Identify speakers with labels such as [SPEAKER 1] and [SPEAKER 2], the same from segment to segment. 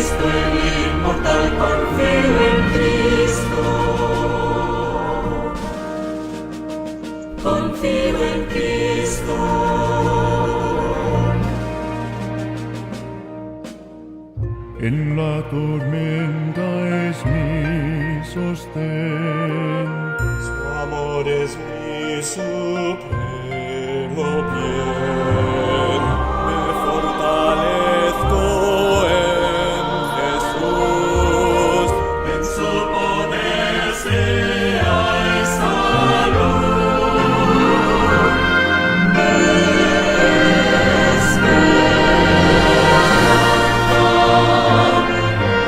[SPEAKER 1] Cristo el inmortal, confío en Cristo. Confío en Cristo.
[SPEAKER 2] En la tormenta es mi sostén.
[SPEAKER 3] Su amor es mi supremo bien. Me fortalezco en Jesús.
[SPEAKER 1] En su poder sea salud.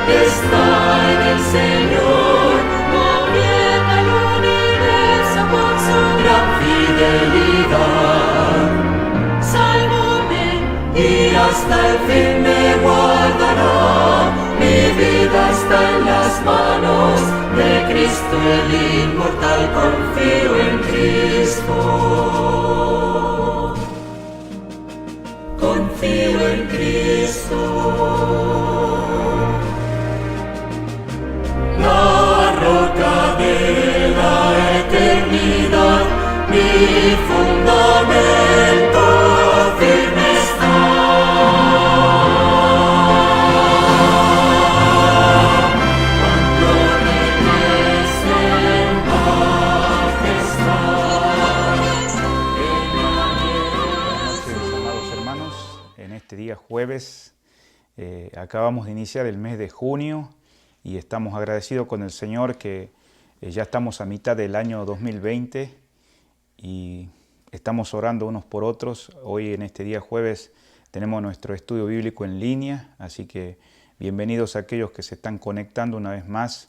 [SPEAKER 1] Está en el Señor, gobierna el universo con su gran fidelidad. Sálvame y hasta el fin me guardará. Mi vida está en las manos de Cristo el inmortal, confío en Cristo. Confío en Cristo. La roca de la eternidad, mi fundamento firme está. Cuando regrese en majestad,
[SPEAKER 4] Mis amados hermanos, en este día jueves acabamos de iniciar el mes de junio y estamos agradecidos con el Señor que ya estamos a mitad del año 2020 y estamos orando unos por otros. Hoy en este día jueves tenemos nuestro estudio bíblico en línea, así que bienvenidos a aquellos que se están conectando una vez más.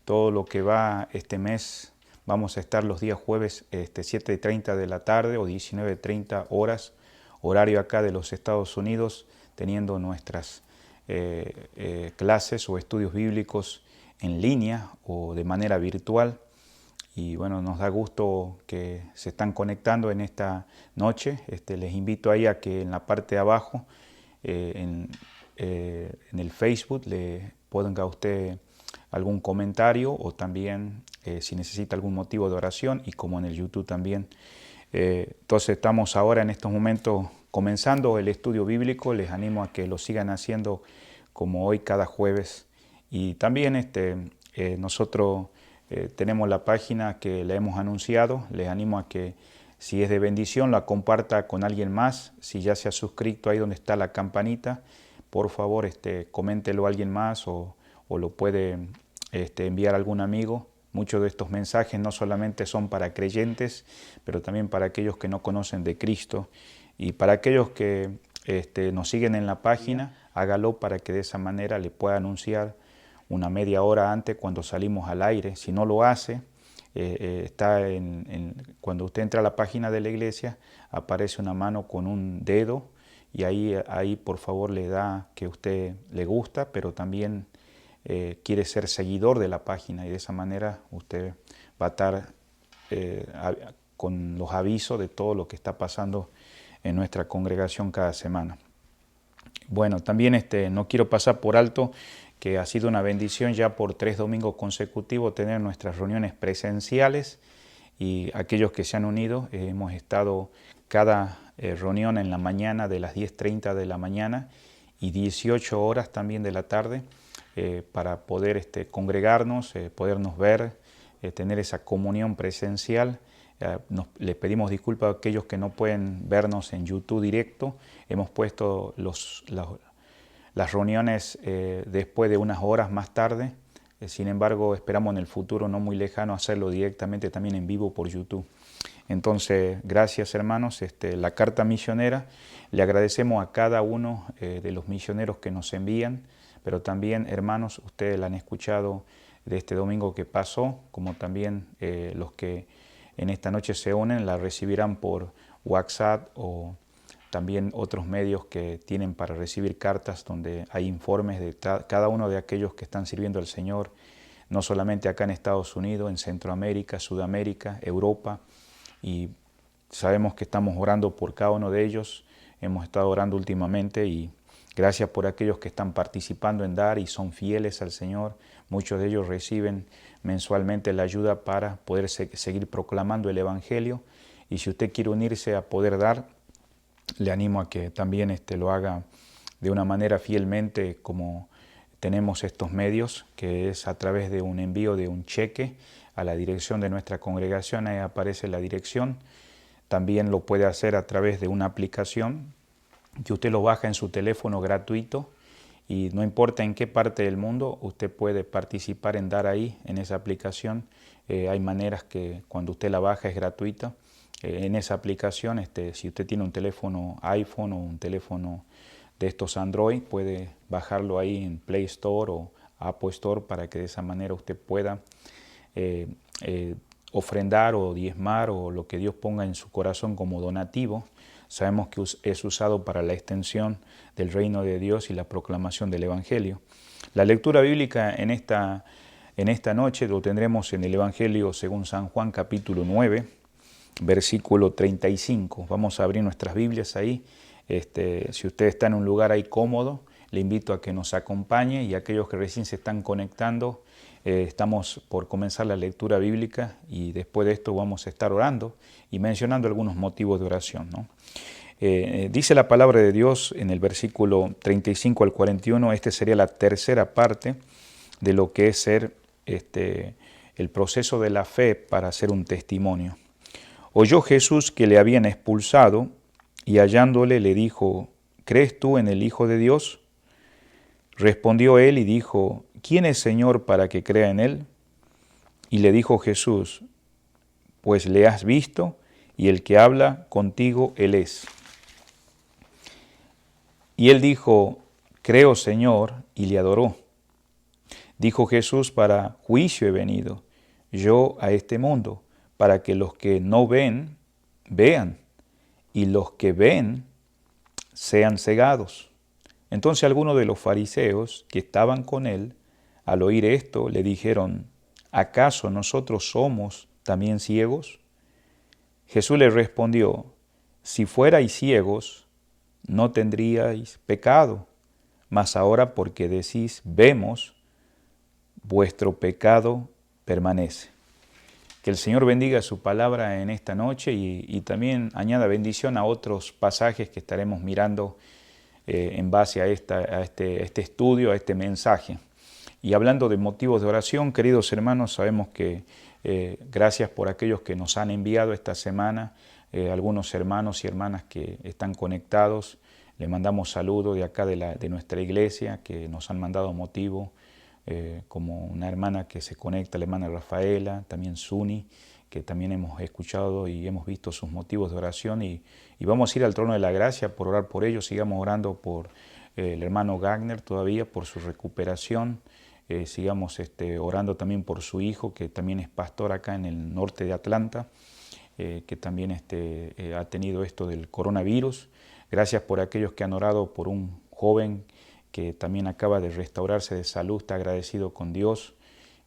[SPEAKER 4] Todo lo que va este mes vamos a estar los días jueves 7:30 de la tarde o 19:30 horas, horario acá de los Estados Unidos, teniendo nuestras clases o estudios bíblicos en línea o de manera virtual. Y bueno, nos da gusto que se están conectando en esta noche. Les invito ahí a que en la parte de abajo, en el Facebook, le ponga a usted algún comentario o también si necesita algún motivo de oración, y como en el YouTube también. Entonces estamos ahora en estos momentos comenzando el estudio bíblico. Les animo a que lo sigan haciendo como hoy cada jueves. Y también nosotros tenemos la página que le hemos anunciado. Les animo a que si es de bendición la comparta con alguien más. Si ya se ha suscrito ahí donde está la campanita, por favor coméntelo a alguien más o lo puede enviar a algún amigo. Muchos de estos mensajes no solamente son para creyentes, pero también para aquellos que no conocen de Cristo. Y para aquellos que nos siguen en la página, hágalo para que de esa manera le pueda anunciar una media hora antes cuando salimos al aire. Si no lo hace, cuando usted entra a la página de la iglesia, aparece una mano con un dedo y ahí por favor le da que usted le gusta, pero también quiere ser seguidor de la página, y de esa manera usted va a estar con los avisos de todo lo que está pasando en nuestra congregación cada semana. Bueno, también no quiero pasar por alto que ha sido una bendición ya por 3 domingos consecutivos tener nuestras reuniones presenciales, y aquellos que se han unido, hemos estado cada reunión en la mañana de las 10:30 de la mañana y 18 horas también de la tarde, para poder congregarnos, podernos ver, tener esa comunión presencial. Les pedimos disculpas a aquellos que no pueden vernos en YouTube directo. Hemos puesto las reuniones después de unas horas más tarde. Sin embargo, esperamos en el futuro no muy lejano hacerlo directamente también en vivo por YouTube. Entonces, gracias hermanos. La carta misionera, le agradecemos a cada uno de los misioneros que nos envían, pero también, hermanos, ustedes la han escuchado de este domingo que pasó, como también los que en esta noche se unen, la recibirán por WhatsApp o también otros medios que tienen para recibir cartas donde hay informes de cada uno de aquellos que están sirviendo al Señor, no solamente acá en Estados Unidos, en Centroamérica, Sudamérica, Europa, y sabemos que estamos orando por cada uno de ellos. Hemos estado orando últimamente y Gracias por aquellos que están participando en dar y son fieles al Señor. Muchos de ellos reciben mensualmente la ayuda para poder seguir proclamando el Evangelio. Y si usted quiere unirse a poder dar, le animo a que también lo haga de una manera fielmente, como tenemos estos medios, que es a través de un envío de un cheque a la dirección de nuestra congregación. Ahí aparece la dirección. También lo puede hacer a través de una aplicación que usted lo baja en su teléfono gratuito, y no importa en qué parte del mundo, usted puede participar en dar ahí, en esa aplicación. Hay maneras que cuando usted la baja es gratuita. En esa aplicación, si usted tiene un teléfono iPhone o un teléfono de estos Android, puede bajarlo ahí en Play Store o Apple Store para que de esa manera usted pueda ofrendar o diezmar o lo que Dios ponga en su corazón como donativo. Sabemos que es usado para la extensión del reino de Dios y la proclamación del Evangelio. La lectura bíblica en esta noche lo tendremos en el Evangelio según San Juan, capítulo 9, versículo 35. Vamos a abrir nuestras Biblias ahí. Si usted está en un lugar ahí cómodo, le invito a que nos acompañe, y aquellos que recién se están conectando, estamos por comenzar la lectura bíblica, y después de esto vamos a estar orando y mencionando algunos motivos de oración, ¿no? Dice la palabra de Dios en el versículo 35 al 41, sería la tercera parte de lo que es ser el proceso de la fe para hacer un testimonio. Oyó Jesús que le habían expulsado, y hallándole le dijo: ¿crees tú en el Hijo de Dios? Respondió él y dijo: ¿quién es Señor para que crea en él? Y le dijo Jesús: pues le has visto, y el que habla contigo él es. Y él dijo: creo, Señor, y le adoró. Dijo Jesús: para juicio he venido yo a este mundo, para que los que no ven, vean, y los que ven, sean cegados. Entonces algunos de los fariseos que estaban con él, al oír esto, le dijeron: ¿acaso nosotros somos también ciegos? Jesús les respondió: si fuerais ciegos, no tendríais pecado, mas ahora porque decís vemos, vuestro pecado permanece. Que el Señor bendiga su palabra en esta noche y también añada bendición a otros pasajes que estaremos mirando en base a este estudio, a este mensaje. Y hablando de motivos de oración, queridos hermanos, sabemos que gracias por aquellos que nos han enviado esta semana, algunos hermanos y hermanas que están conectados. Le mandamos saludos de acá de nuestra iglesia, que nos han mandado motivo, como una hermana que se conecta, la hermana Rafaela, también Suni, que también hemos escuchado y hemos visto sus motivos de oración, y vamos a ir al trono de la gracia por orar por ellos. Sigamos orando por el hermano Gagner todavía, por su recuperación. Sigamos orando también por su hijo, que también es pastor acá en el norte de Atlanta, que también ha tenido esto del coronavirus. Gracias por aquellos que han orado por un joven que también acaba de restaurarse de salud, está agradecido con Dios.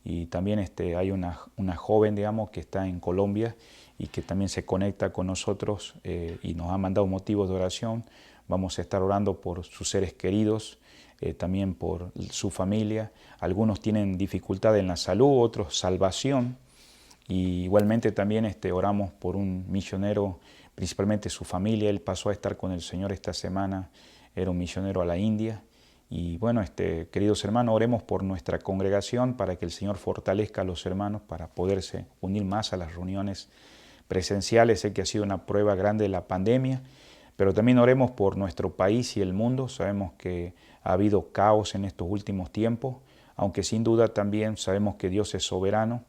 [SPEAKER 4] Y también hay una joven, digamos, que está en Colombia y que también se conecta con nosotros y nos ha mandado motivos de oración. Vamos a estar orando por sus seres queridos, también por su familia. Algunos tienen dificultad en la salud, otros salvación. Y igualmente también oramos por un misionero, principalmente su familia. Él pasó a estar con el Señor esta semana, era un misionero a la India. Y bueno, queridos hermanos, oremos por nuestra congregación para que el Señor fortalezca a los hermanos para poderse unir más a las reuniones presenciales. Sé que ha sido una prueba grande de la pandemia, pero también oremos por nuestro país y el mundo. Sabemos que ha habido caos en estos últimos tiempos, aunque sin duda también sabemos que Dios es soberano,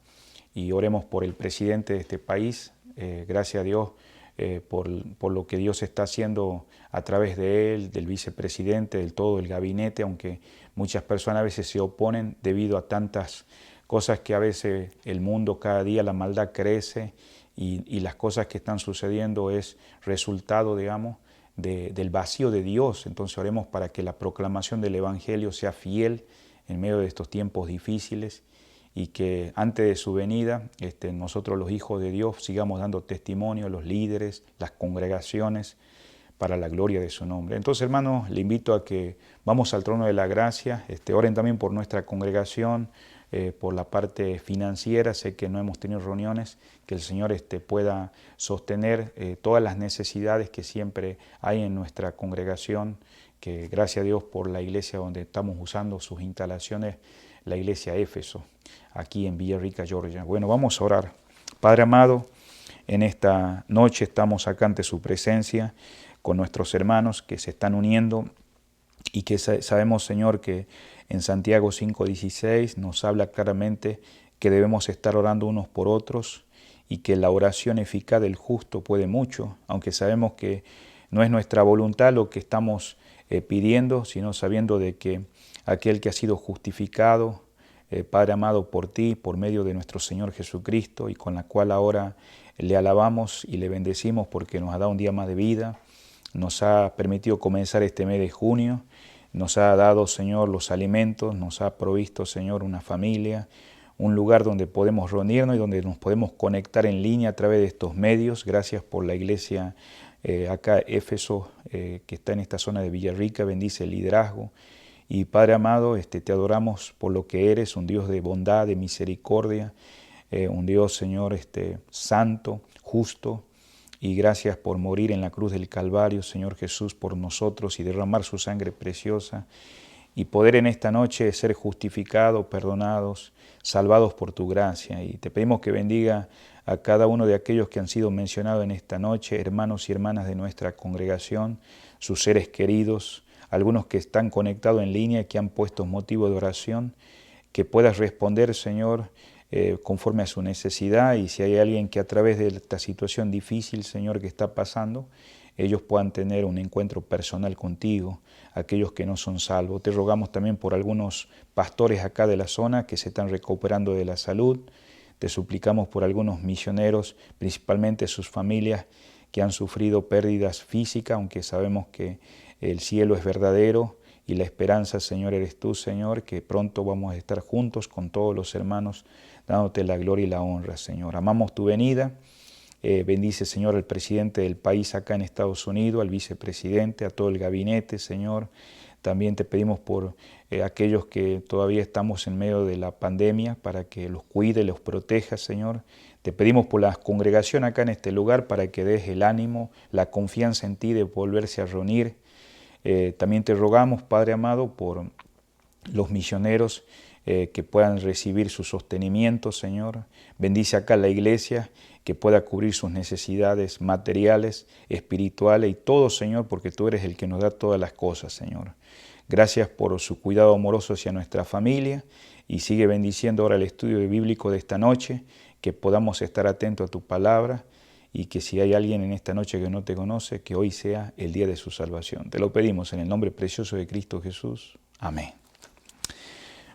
[SPEAKER 4] y oremos por el presidente de este país. Gracias a Dios por lo que Dios está haciendo a través de él, del vicepresidente, del todo el gabinete, aunque muchas personas a veces se oponen debido a tantas cosas que a veces el mundo, cada día la maldad crece, y las cosas que están sucediendo es resultado, digamos, del vacío de Dios. Entonces oremos para que la proclamación del Evangelio sea fiel en medio de estos tiempos difíciles, y que antes de su venida nosotros los hijos de Dios sigamos dando testimonio, los líderes, las congregaciones, para la gloria de su nombre. Entonces, hermanos, le invito a que vamos al trono de la gracia, oren también por nuestra congregación, por la parte financiera. Sé que no hemos tenido reuniones, que el Señor pueda sostener todas las necesidades que siempre hay en nuestra congregación, que gracias a Dios por la iglesia donde estamos usando sus instalaciones, la iglesia Éfeso, aquí en Villarrica, Georgia. Bueno, vamos a orar. Padre amado, en esta noche estamos acá ante su presencia con nuestros hermanos que se están uniendo y que sabemos, Señor, que en Santiago 5:16 nos habla claramente que debemos estar orando unos por otros y que la oración eficaz del justo puede mucho, aunque sabemos que no es nuestra voluntad lo que estamos pidiendo, sino sabiendo de que aquel que ha sido justificado, Padre amado, por ti, por medio de nuestro Señor Jesucristo, y con la cual ahora le alabamos y le bendecimos porque nos ha dado un día más de vida, nos ha permitido comenzar este mes de junio, nos ha dado, Señor, los alimentos, nos ha provisto, Señor, una familia, un lugar donde podemos reunirnos y donde nos podemos conectar en línea a través de estos medios. Gracias por la iglesia acá, Éfeso, que está en esta zona de Villarrica, bendice el liderazgo. Y Padre amado, te adoramos por lo que eres, un Dios de bondad, de misericordia, un Dios, Señor, santo, justo. Y gracias por morir en la cruz del Calvario, Señor Jesús, por nosotros y derramar su sangre preciosa. Y poder en esta noche ser justificados, perdonados, salvados por tu gracia. Y te pedimos que bendiga a cada uno de aquellos que han sido mencionados en esta noche, hermanos y hermanas de nuestra congregación, sus seres queridos, algunos que están conectados en línea y que han puesto motivo de oración, que puedas responder, Señor, conforme a su necesidad, y si hay alguien que a través de esta situación difícil, Señor, que está pasando, ellos puedan tener un encuentro personal contigo, aquellos que no son salvos. Te rogamos también por algunos pastores acá de la zona que se están recuperando de la salud. Te suplicamos por algunos misioneros, principalmente sus familias que han sufrido pérdidas físicas, aunque sabemos que el cielo es verdadero y la esperanza, Señor, eres tú, Señor, que pronto vamos a estar juntos con todos los hermanos, dándote la gloria y la honra, Señor. Amamos tu venida. Bendice, Señor, al presidente del país acá en Estados Unidos, al vicepresidente, a todo el gabinete, Señor. También te pedimos por aquellos que todavía estamos en medio de la pandemia, para que los cuide, los proteja, Señor. Te pedimos por la congregación acá en este lugar, para que des el ánimo, la confianza en ti de volverse a reunir. También te rogamos, Padre amado, por los misioneros que puedan recibir su sostenimiento, Señor. Bendice acá la iglesia, que pueda cubrir sus necesidades materiales, espirituales y todo, Señor, porque tú eres el que nos da todas las cosas, Señor. Gracias por su cuidado amoroso hacia nuestra familia, y sigue bendiciendo ahora el estudio bíblico de esta noche, que podamos estar atentos a tu palabra, y que si hay alguien en esta noche que no te conoce, que hoy sea el día de su salvación. Te lo pedimos en el nombre precioso de Cristo Jesús. Amén.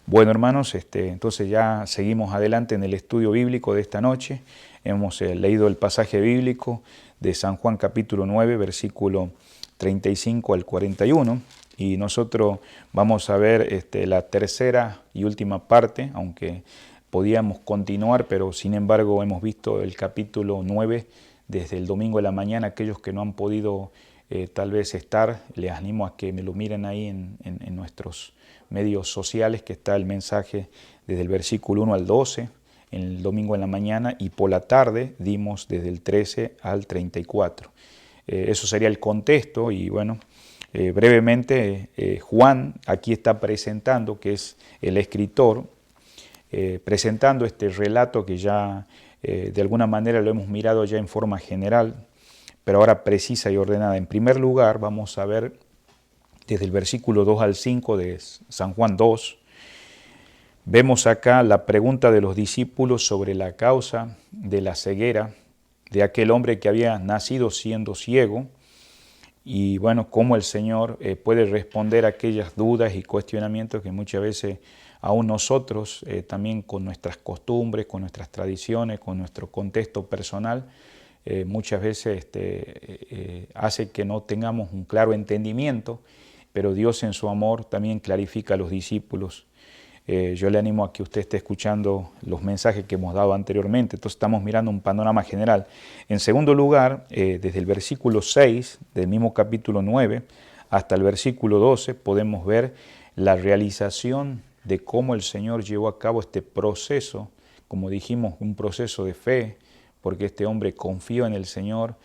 [SPEAKER 4] Bueno, hermanos, entonces ya seguimos adelante en el estudio bíblico de esta noche. Hemos leído el pasaje bíblico de San Juan capítulo 9, versículo 35 al 41, y nosotros vamos a ver la tercera y última parte, aunque podíamos continuar, pero sin embargo hemos visto el capítulo 9 desde el domingo de la mañana. Aquellos que no han podido tal vez estar, les animo a que me lo miren ahí en nuestros medios sociales, que está el mensaje desde el versículo 1 al 12, en el domingo en la mañana, y por la tarde dimos desde el 13 al 34. Eso sería el contexto, y bueno, brevemente Juan aquí está presentando, que es el escritor, presentando este relato que ya de alguna manera lo hemos mirado ya en forma general, pero ahora precisa y ordenada. En primer lugar, vamos a ver desde el versículo 2 al 5 de San Juan 2, vemos acá la pregunta de los discípulos sobre la causa de la ceguera de aquel hombre que había nacido siendo ciego, y bueno, cómo el Señor puede responder a aquellas dudas y cuestionamientos que muchas veces aún nosotros, también con nuestras costumbres, con nuestras tradiciones, con nuestro contexto personal, muchas veces hace que no tengamos un claro entendimiento, pero Dios en su amor también clarifica a los discípulos. yo le animo a que usted esté escuchando los mensajes que hemos dado anteriormente. Entonces estamos mirando un panorama general. En segundo lugar, desde el versículo 6 del mismo capítulo 9 hasta el versículo 12 podemos ver la realización de cómo el Señor llevó a cabo este proceso, como dijimos, un proceso de fe, porque este hombre confió en el Señor,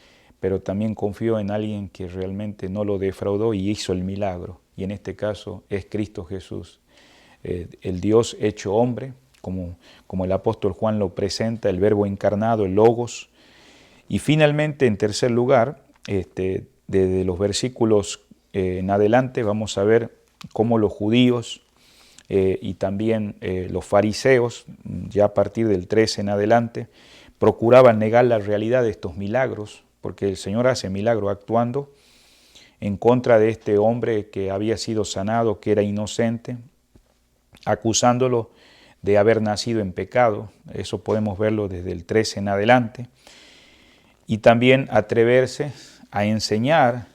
[SPEAKER 4] pero también confió en alguien que realmente no lo defraudó y hizo el milagro. Y en este caso es Cristo Jesús, el Dios hecho hombre, como el apóstol Juan lo presenta, el verbo encarnado, el logos. Y finalmente, en tercer lugar, desde los versículos en adelante vamos a ver cómo los judíos y también los fariseos, ya a partir del 13 en adelante, procuraban negar la realidad de estos milagros, porque el Señor hace milagro actuando en contra de este hombre que había sido sanado, que era inocente, acusándolo de haber nacido en pecado. Eso podemos verlo desde el 13 en adelante. Y también atreverse a enseñar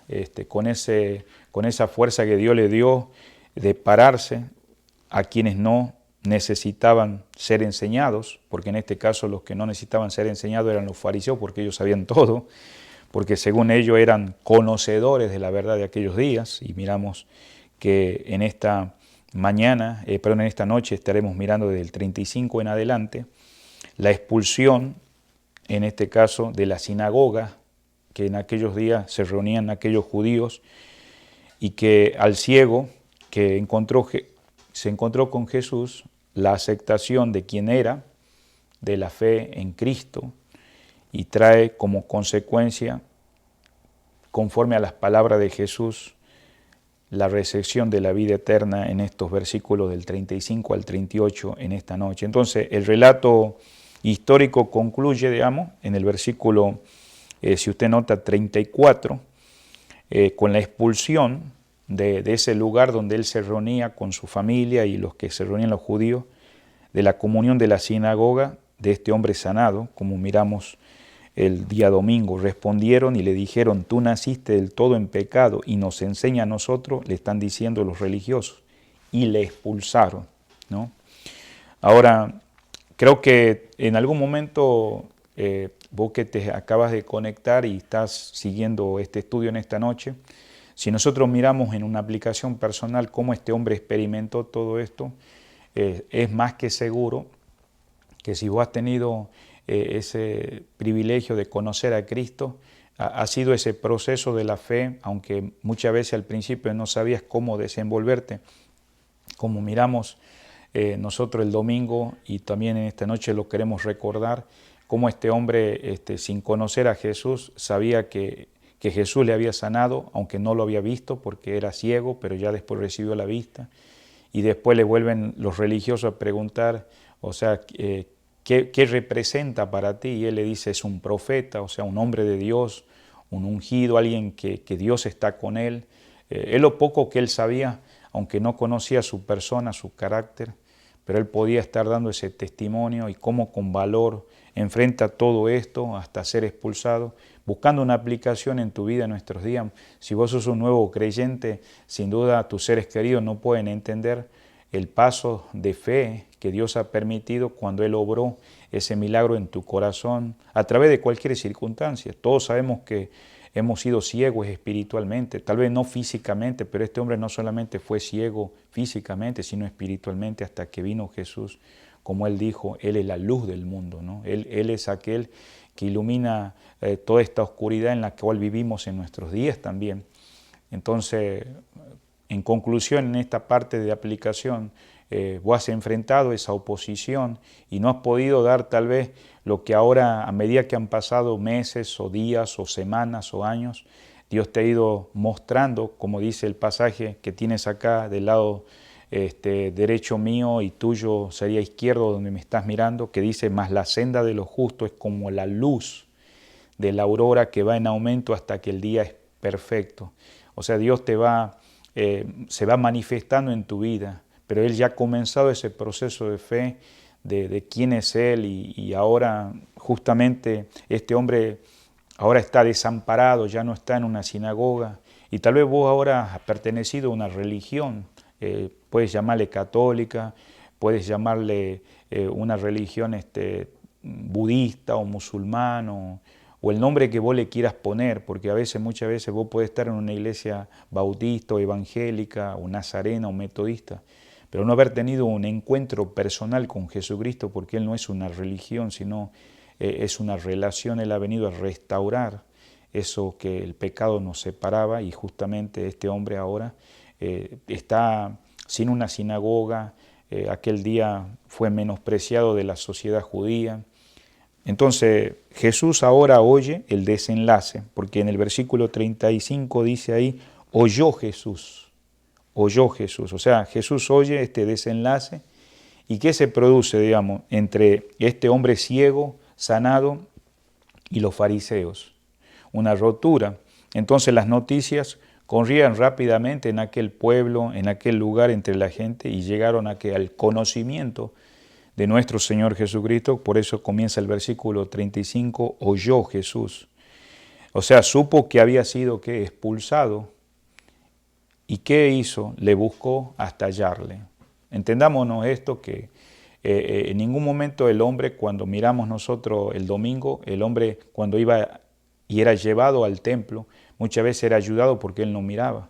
[SPEAKER 4] con esa fuerza que Dios le dio de pararse a quienes no necesitaban ser enseñados, porque en este caso los que no necesitaban ser enseñados eran los fariseos, porque ellos sabían todo, porque según ellos eran conocedores de la verdad de aquellos días. Y miramos que en esta en esta noche estaremos mirando desde el 35 en adelante la expulsión, en este caso, de la sinagoga, que en aquellos días se reunían aquellos judíos, y que al ciego que se encontró con Jesús, la aceptación de quién era, de la fe en Cristo, y trae como consecuencia, conforme a las palabras de Jesús, la recepción de la vida eterna en estos versículos del 35 al 38 en esta noche. Entonces, el relato histórico concluye, digamos, en el versículo, si usted nota, 34, con la expulsión de ese lugar donde él se reunía con su familia y los que se reunían los judíos, de la comunión de la sinagoga de este hombre sanado, como miramos el día domingo. Respondieron y le dijeron: tú naciste del todo en pecado y nos enseña a nosotros, le están diciendo los religiosos, y le expulsaron, ¿no? Ahora, creo que en algún momento vos que te acabas de conectar y estás siguiendo este estudio en esta noche, si nosotros miramos en una aplicación personal cómo este hombre experimentó todo esto, es más que seguro que si vos has tenido ese privilegio de conocer a Cristo, ha sido ese proceso de la fe, aunque muchas veces al principio no sabías cómo desenvolverte, como miramos nosotros el domingo, y también en esta noche lo queremos recordar, cómo este hombre sin conocer a Jesús sabía que Jesús le había sanado, aunque no lo había visto porque era ciego, pero ya después recibió la vista. Y después le vuelven los religiosos a preguntar, o sea, ¿qué representa para ti? Y él le dice: es un profeta, o sea, un hombre de Dios, un ungido, alguien que Dios está con él. Es lo poco que él sabía, aunque no conocía su persona, su carácter, pero él podía estar dando ese testimonio y cómo con valor enfrenta todo esto hasta ser expulsado, buscando una aplicación en tu vida en nuestros días. Si vos sos un nuevo creyente, sin duda tus seres queridos no pueden entender el paso de fe que Dios ha permitido cuando Él obró ese milagro en tu corazón a través de cualquier circunstancia. Todos sabemos que hemos sido ciegos espiritualmente, tal vez no físicamente, pero este hombre no solamente fue ciego físicamente, sino espiritualmente hasta que vino Jesús. Como Él dijo, Él es la luz del mundo, ¿no? Él es aquel que ilumina toda esta oscuridad en la cual vivimos en nuestros días también. Entonces, en conclusión, en esta parte de aplicación, vos has enfrentado esa oposición y no has podido dar tal vez lo que ahora, a medida que han pasado meses o días o semanas o años, Dios te ha ido mostrando, como dice el pasaje que tienes acá del lado derecho mío y tuyo sería izquierdo donde me estás mirando, que dice: mas la senda de los justos es como la luz de la aurora que va en aumento hasta que el día es perfecto. O sea, Dios se va manifestando en tu vida, pero Él ya ha comenzado ese proceso de fe de quién es Él, y ahora justamente este hombre ahora está desamparado, ya no está en una sinagoga, y tal vez vos ahora has pertenecido a una religión, puedes llamarle católica, puedes llamarle una religión budista o musulmán o el nombre que vos le quieras poner, porque muchas veces vos podés estar en una iglesia bautista o evangélica o nazarena o metodista, pero no haber tenido un encuentro personal con Jesucristo, porque Él no es una religión, sino es una relación. Él ha venido a restaurar eso que el pecado nos separaba, y justamente este hombre ahora está sin una sinagoga. Aquel día fue menospreciado de la sociedad judía. Entonces Jesús ahora oye el desenlace, porque en el versículo 35 dice ahí, oyó Jesús, o sea, Jesús oye este desenlace. ¿Y qué se produce, digamos, entre este hombre ciego, sanado, y los fariseos? Una rotura. Entonces las noticias corrían rápidamente en aquel pueblo, en aquel lugar, entre la gente, y llegaron al conocimiento de nuestro Señor Jesucristo. Por eso comienza el versículo 35, oyó Jesús. O sea, supo que había sido expulsado. ¿Y qué hizo? Le buscó hasta hallarle. Entendámonos esto, que en ningún momento el hombre, cuando miramos nosotros el domingo, el hombre cuando iba y era llevado al templo, muchas veces era ayudado porque él no miraba.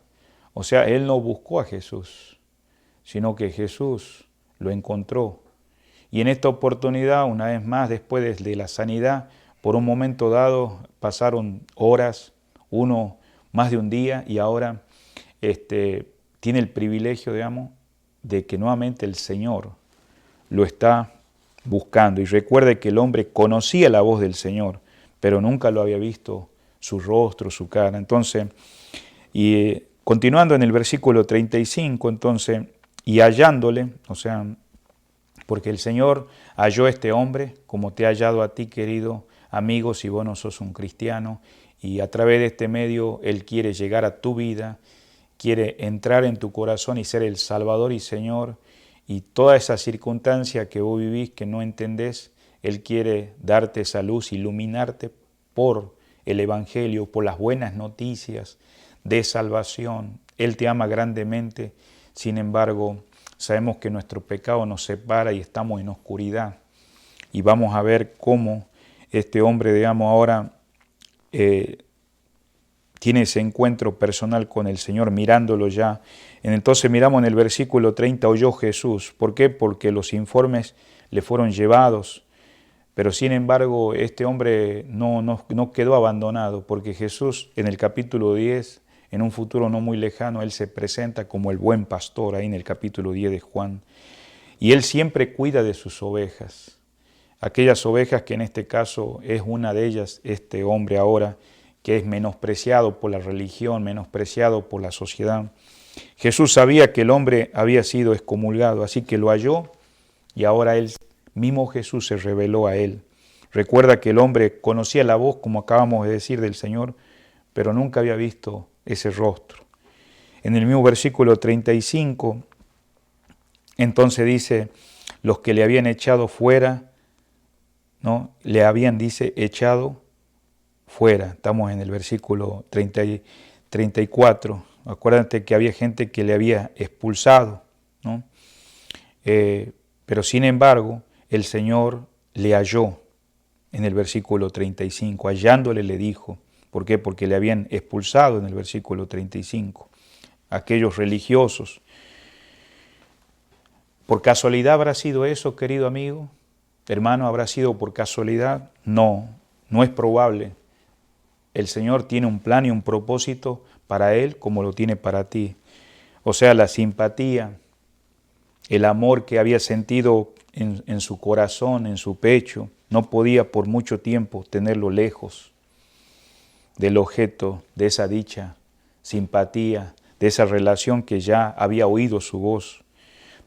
[SPEAKER 4] O sea, él no buscó a Jesús, sino que Jesús lo encontró. Y en esta oportunidad, una vez más, después de la sanidad, por un momento dado pasaron horas, más de un día, y ahora tiene el privilegio, digamos, de que nuevamente el Señor lo está buscando. Y recuerde que el hombre conocía la voz del Señor, pero nunca lo había visto su rostro, su cara. Entonces, continuando en el versículo 35, entonces, y hallándole, o sea, porque el Señor halló a este hombre, como te ha hallado a ti, querido amigo, si vos no sos un cristiano, y a través de este medio Él quiere llegar a tu vida, quiere entrar en tu corazón y ser el Salvador y Señor, y toda esa circunstancia que vos vivís, que no entendés, Él quiere darte esa luz, iluminarte por el Evangelio, por las buenas noticias de salvación. Él te ama grandemente, sin embargo, sabemos que nuestro pecado nos separa y estamos en oscuridad. Y vamos a ver cómo este hombre, digamos, ahora tiene ese encuentro personal con el Señor, mirándolo ya. Entonces miramos en el versículo 30, oyó Jesús. ¿Por qué? Porque los informes le fueron llevados. Pero sin embargo, este hombre no quedó abandonado, porque Jesús en el capítulo 10, en un futuro no muy lejano, Él se presenta como el buen pastor, ahí en el capítulo 10 de Juan. Y Él siempre cuida de sus ovejas. Aquellas ovejas que en este caso es una de ellas, este hombre ahora, que es menospreciado por la religión, menospreciado por la sociedad. Jesús sabía que el hombre había sido excomulgado, así que lo halló, y ahora mismo Jesús se reveló a él. Recuerda que el hombre conocía la voz, como acabamos de decir, del Señor, pero nunca había visto ese rostro. En el mismo versículo 35, entonces dice, los que le habían echado fuera, ¿no? Le habían, dice, echado fuera. Estamos en el versículo 34. Acuérdate que había gente que le había expulsado, ¿no? Pero sin embargo, el Señor le halló en el versículo 35. Hallándole le dijo. ¿Por qué? Porque le habían expulsado en el versículo 35. Aquellos religiosos. ¿Por casualidad habrá sido eso, querido amigo? Hermano, ¿habrá sido por casualidad? No, no es probable. El Señor tiene un plan y un propósito para él como lo tiene para ti. O sea, la simpatía, el amor que había sentido en su corazón, en su pecho, no podía por mucho tiempo tenerlo lejos del objeto de esa dicha, simpatía, de esa relación que ya había oído su voz.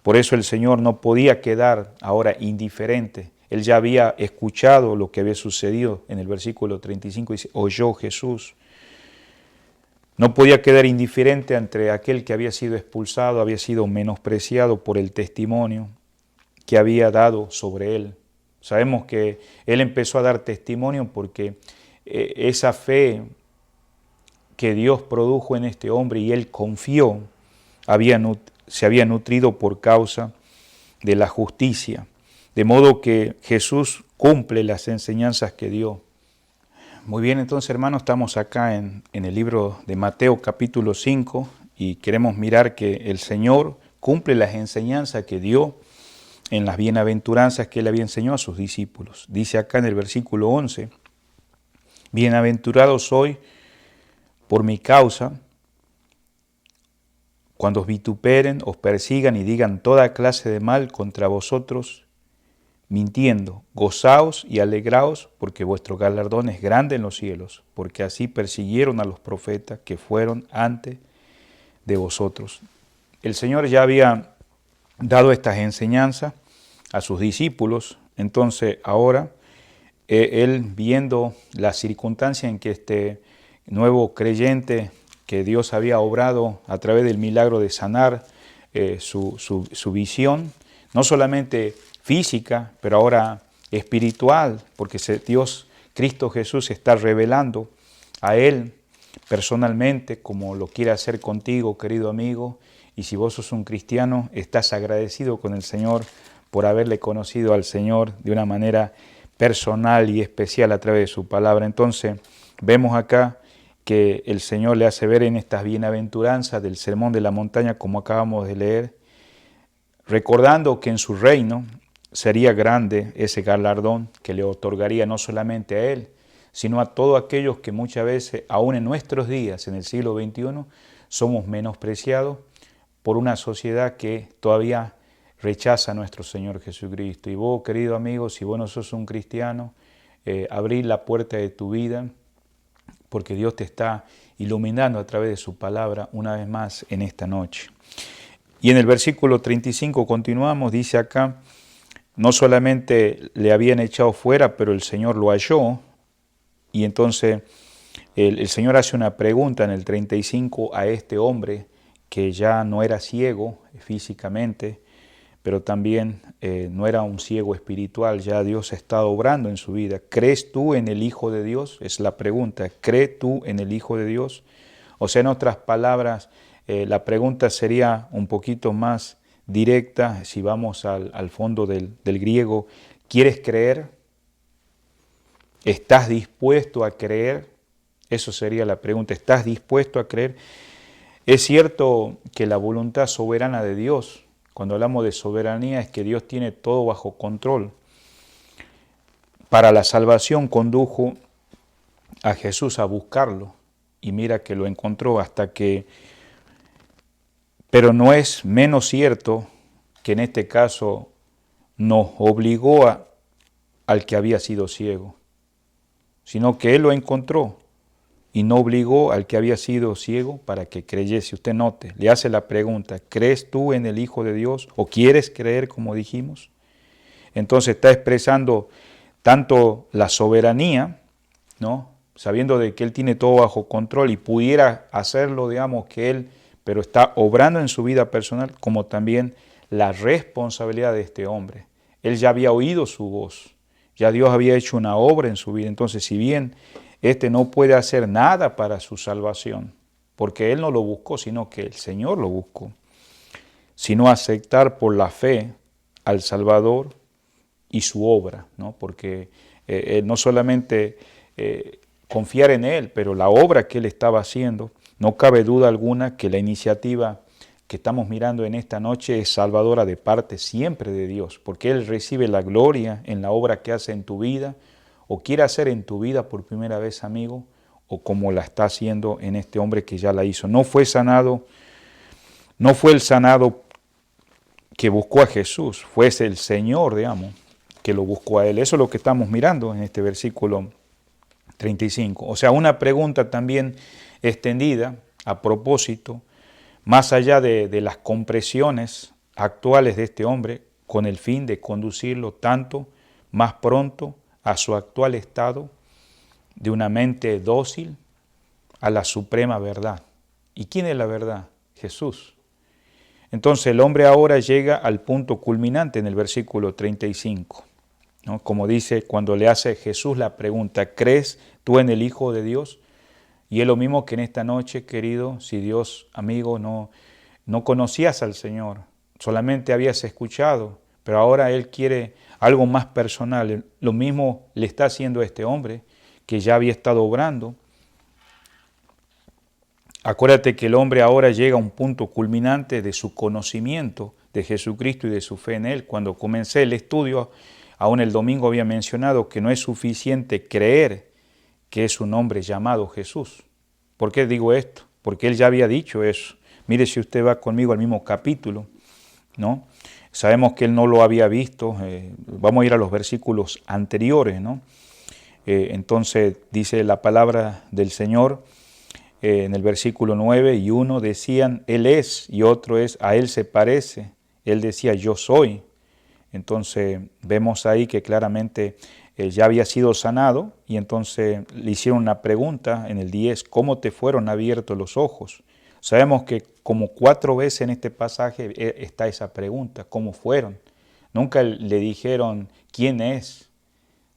[SPEAKER 4] Por eso el Señor no podía quedar ahora indiferente. Él ya había escuchado lo que había sucedido en el versículo 35, dice, oyó Jesús. No podía quedar indiferente ante aquel que había sido expulsado, había sido menospreciado por el testimonio que había dado sobre él. Sabemos que él empezó a dar testimonio porque esa fe que Dios produjo en este hombre y él confió, se había nutrido por causa de la justicia, de modo que Jesús cumple las enseñanzas que dio. Muy bien, entonces hermanos, estamos acá en el libro de Mateo capítulo 5 y queremos mirar que el Señor cumple las enseñanzas que dio en las bienaventuranzas que Él había enseñado a sus discípulos. Dice acá en el versículo 11, bienaventurados sois por mi causa, cuando os vituperen, os persigan y digan toda clase de mal contra vosotros, mintiendo, gozaos y alegraos, porque vuestro galardón es grande en los cielos, porque así persiguieron a los profetas que fueron antes de vosotros. El Señor ya había dado estas enseñanzas a sus discípulos, entonces ahora Él, viendo la circunstancia en que este nuevo creyente que Dios había obrado a través del milagro de sanar su visión, no solamente física, pero ahora espiritual, porque Dios, Cristo Jesús, se está revelando a Él personalmente, como lo quiere hacer contigo, querido amigo, y si vos sos un cristiano, estás agradecido con el Señor por haberle conocido al Señor de una manera personal y especial a través de su palabra. Entonces, vemos acá que el Señor le hace ver en estas bienaventuranzas del Sermón de la Montaña, como acabamos de leer, recordando que en su reino sería grande ese galardón que le otorgaría no solamente a Él, sino a todos aquellos que muchas veces, aún en nuestros días, en el siglo XXI, somos menospreciados por una sociedad que todavía rechaza a nuestro Señor Jesucristo. Y vos, querido amigo, si vos no sos un cristiano, abrí la puerta de tu vida, porque Dios te está iluminando a través de su palabra una vez más en esta noche. Y en el versículo 35 continuamos, dice acá, no solamente le habían echado fuera, pero el Señor lo halló, y entonces el Señor hace una pregunta en el 35 a este hombre que ya no era ciego físicamente, pero también no era un ciego espiritual, ya Dios ha estado obrando en su vida. ¿Crees tú en el Hijo de Dios? Es la pregunta. ¿Crees tú en el Hijo de Dios? O sea, en otras palabras, la pregunta sería un poquito más directa, si vamos al fondo del griego. ¿Quieres creer? ¿Estás dispuesto a creer? Eso sería la pregunta. ¿Estás dispuesto a creer? Es cierto que la voluntad soberana de Dios, cuando hablamos de soberanía, es que Dios tiene todo bajo control. Para la salvación condujo a Jesús a buscarlo, y mira que lo encontró pero no es menos cierto que en este caso nos obligó al que había sido ciego, sino que Él lo encontró y no obligó al que había sido ciego para que creyese. Usted note, le hace la pregunta, ¿crees tú en el Hijo de Dios o quieres creer como dijimos? Entonces está expresando tanto la soberanía, ¿no? Sabiendo de que Él tiene todo bajo control y pudiera hacerlo, digamos, que Él, pero está obrando en su vida personal, como también la responsabilidad de este hombre. Él ya había oído su voz, ya Dios había hecho una obra en su vida. Entonces, si bien este no puede hacer nada para su salvación, porque él no lo buscó, sino que el Señor lo buscó, sino aceptar por la fe al Salvador y su obra, ¿no? Porque no solamente confiar en Él, pero la obra que Él estaba haciendo, no cabe duda alguna que la iniciativa que estamos mirando en esta noche es salvadora de parte siempre de Dios, porque Él recibe la gloria en la obra que hace en tu vida, o quiere hacer en tu vida por primera vez, amigo, o como la está haciendo en este hombre que ya la hizo. No fue el sanado que buscó a Jesús, fue el Señor, digamos, que lo buscó a Él. Eso es lo que estamos mirando en este versículo 35. O sea, una pregunta también extendida a propósito, más allá de las compresiones actuales de este hombre, con el fin de conducirlo tanto más pronto a su actual estado de una mente dócil a la suprema verdad. ¿Y quién es la verdad? Jesús. Entonces el hombre ahora llega al punto culminante en el versículo 35, ¿no? Como dice cuando le hace Jesús la pregunta, ¿crees tú en el Hijo de Dios? Y es lo mismo que en esta noche, querido, si Dios, amigo, no conocías al Señor, solamente habías escuchado, pero ahora él quiere algo más personal. Lo mismo le está haciendo a este hombre que ya había estado obrando. Acuérdate que el hombre ahora llega a un punto culminante de su conocimiento de Jesucristo y de su fe en Él. Cuando comencé el estudio, aún el domingo había mencionado que no es suficiente creer que es un hombre llamado Jesús. ¿Por qué digo esto? Porque Él ya había dicho eso. Mire si usted va conmigo al mismo capítulo, ¿no? Sabemos que Él no lo había visto. Vamos a ir a los versículos anteriores, ¿no? Entonces dice la palabra del Señor, en el versículo 9 y 1 decían, Él es, y otro es, a Él se parece. Él decía, yo soy. Entonces vemos ahí que claramente ya había sido sanado, y entonces le hicieron una pregunta en el 10, ¿cómo te fueron abiertos los ojos? Sabemos que como 4 veces en este pasaje está esa pregunta, ¿cómo fueron? Nunca le dijeron, ¿quién es?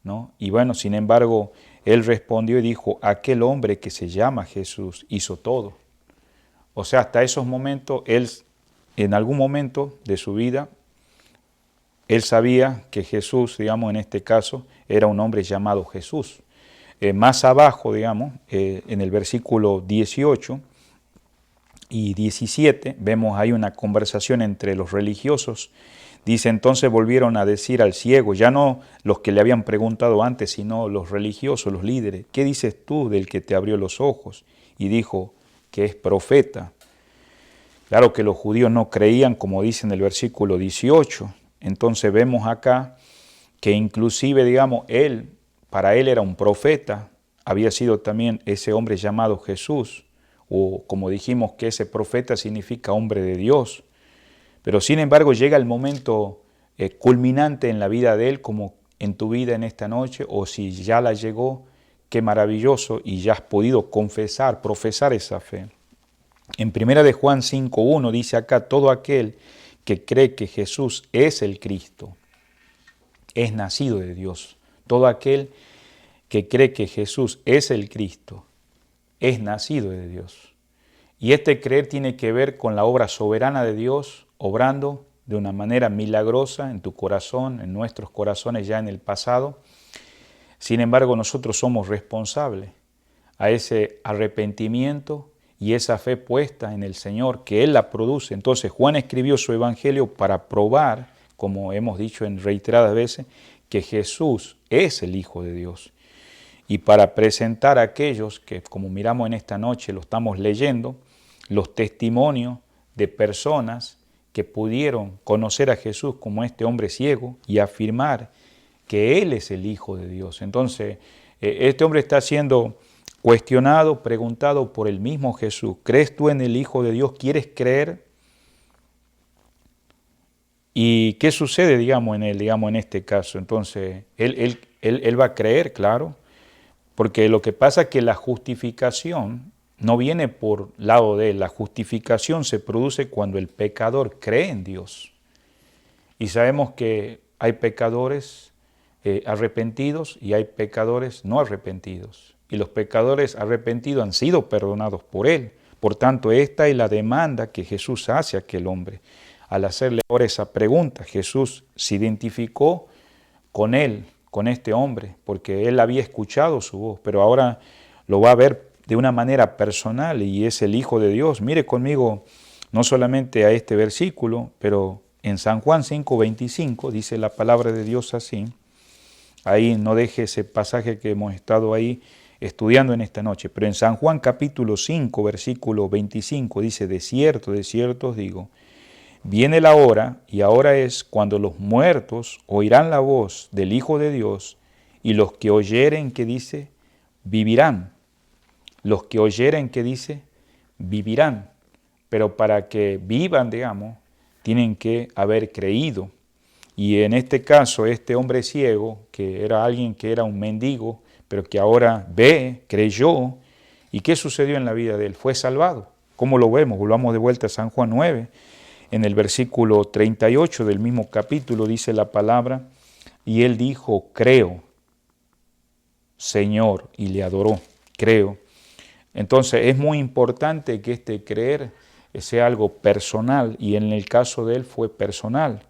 [SPEAKER 4] ¿No? Y bueno, sin embargo, él respondió y dijo, aquel hombre que se llama Jesús hizo todo. O sea, hasta esos momentos, él en algún momento de su vida, él sabía que Jesús, digamos, en este caso, era un hombre llamado Jesús. Más abajo, digamos, en el versículo 18 y 17, vemos ahí una conversación entre los religiosos. Dice, entonces volvieron a decir al ciego, ya no los que le habían preguntado antes, sino los religiosos, los líderes, ¿qué dices tú del que te abrió los ojos? Y dijo que es profeta. Claro que los judíos no creían, como dice en el versículo 18. Entonces vemos acá que inclusive, digamos, para él era un profeta, había sido también ese hombre llamado Jesús, o como dijimos que ese profeta significa hombre de Dios. Pero sin embargo llega el momento culminante en la vida de él, como en tu vida en esta noche, o si ya la llegó, qué maravilloso, y ya has podido confesar, profesar esa fe. En 1 de Juan 5.1 dice acá, todo aquel que cree que Jesús es el Cristo, es nacido de Dios. Todo aquel que cree que Jesús es el Cristo, es nacido de Dios. Y este creer tiene que ver con la obra soberana de Dios, obrando de una manera milagrosa en tu corazón, en nuestros corazones ya en el pasado. Sin embargo, nosotros somos responsables a ese arrepentimiento y esa fe puesta en el Señor, que Él la produce. Entonces Juan escribió su evangelio para probar, como hemos dicho en reiteradas veces, que Jesús es el Hijo de Dios. Y para presentar a aquellos que, como miramos en esta noche, lo estamos leyendo, los testimonios de personas que pudieron conocer a Jesús como este hombre ciego y afirmar que Él es el Hijo de Dios. Entonces, este hombre está siendo cuestionado, preguntado por el mismo Jesús. ¿Crees tú en el Hijo de Dios? ¿Quieres creer? ¿Y qué sucede, digamos, en él, digamos, en este caso? Entonces, él va a creer, claro, porque lo que pasa es que la justificación no viene por lado de él. La justificación se produce cuando el pecador cree en Dios. Y sabemos que hay pecadores arrepentidos y hay pecadores no arrepentidos. Y los pecadores arrepentidos han sido perdonados por Él. Por tanto, esta es la demanda que Jesús hace a aquel hombre. Al hacerle ahora esa pregunta, Jesús se identificó con él, con este hombre, porque él había escuchado su voz, pero ahora lo va a ver de una manera personal y es el Hijo de Dios. Mire conmigo no solamente a este versículo, pero en San Juan 5.25 dice la palabra de Dios así. Ahí no deje ese pasaje que hemos estado ahí estudiando en esta noche, pero en San Juan capítulo 5, versículo 25 dice, de cierto os digo, viene la hora, y ahora es, cuando los muertos oirán la voz del Hijo de Dios, y los que oyeren, que dice, vivirán. Los que oyeren, que dice, vivirán. Pero para que vivan, digamos, tienen que haber creído. Y en este caso, este hombre ciego, que era alguien que era un mendigo, pero que ahora ve, creyó, ¿y qué sucedió en la vida de él? Fue salvado. ¿Cómo lo vemos? Volvamos de vuelta a San Juan 9. En el versículo 38 del mismo capítulo dice la palabra, y él dijo, creo, Señor, y le adoró, creo. Entonces es muy importante que este creer sea algo personal, y en el caso de él fue personal,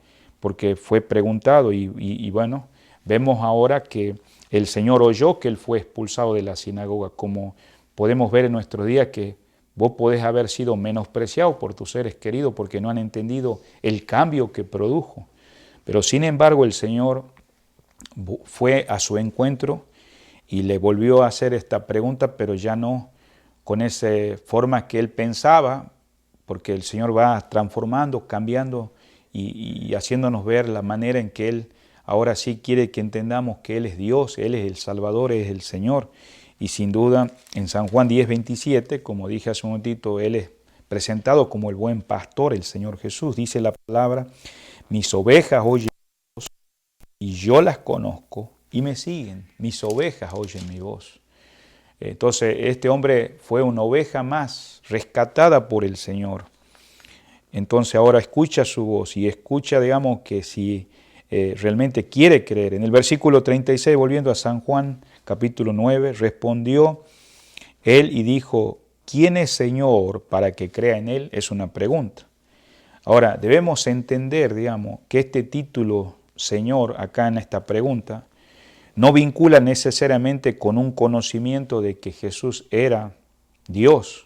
[SPEAKER 4] porque fue preguntado y bueno, vemos ahora que el Señor oyó que él fue expulsado de la sinagoga, como podemos ver en nuestros días que vos podés haber sido menospreciado por tus seres queridos porque no han entendido el cambio que produjo. Pero sin embargo el Señor fue a su encuentro y le volvió a hacer esta pregunta, pero ya no con esa forma que él pensaba, porque el Señor va transformando, cambiando y haciéndonos ver la manera en que Él ahora sí quiere que entendamos que Él es Dios, Él es el Salvador, es el Señor. Y sin duda en San Juan 10:27, como dije hace un momentito, Él es presentado como el buen pastor, el Señor Jesús. Dice la palabra, mis ovejas oyen mi voz y yo las conozco y me siguen. Mis ovejas oyen mi voz. Entonces este hombre fue una oveja más rescatada por el Señor. Entonces ahora escucha su voz y escucha, digamos, que si realmente quiere creer. En el versículo 36, volviendo a San Juan, capítulo 9, respondió él y dijo, ¿quién es Señor para que crea en Él? Es una pregunta. Ahora, debemos entender, digamos, que este título Señor, acá en esta pregunta, no vincula necesariamente con un conocimiento de que Jesús era Dios.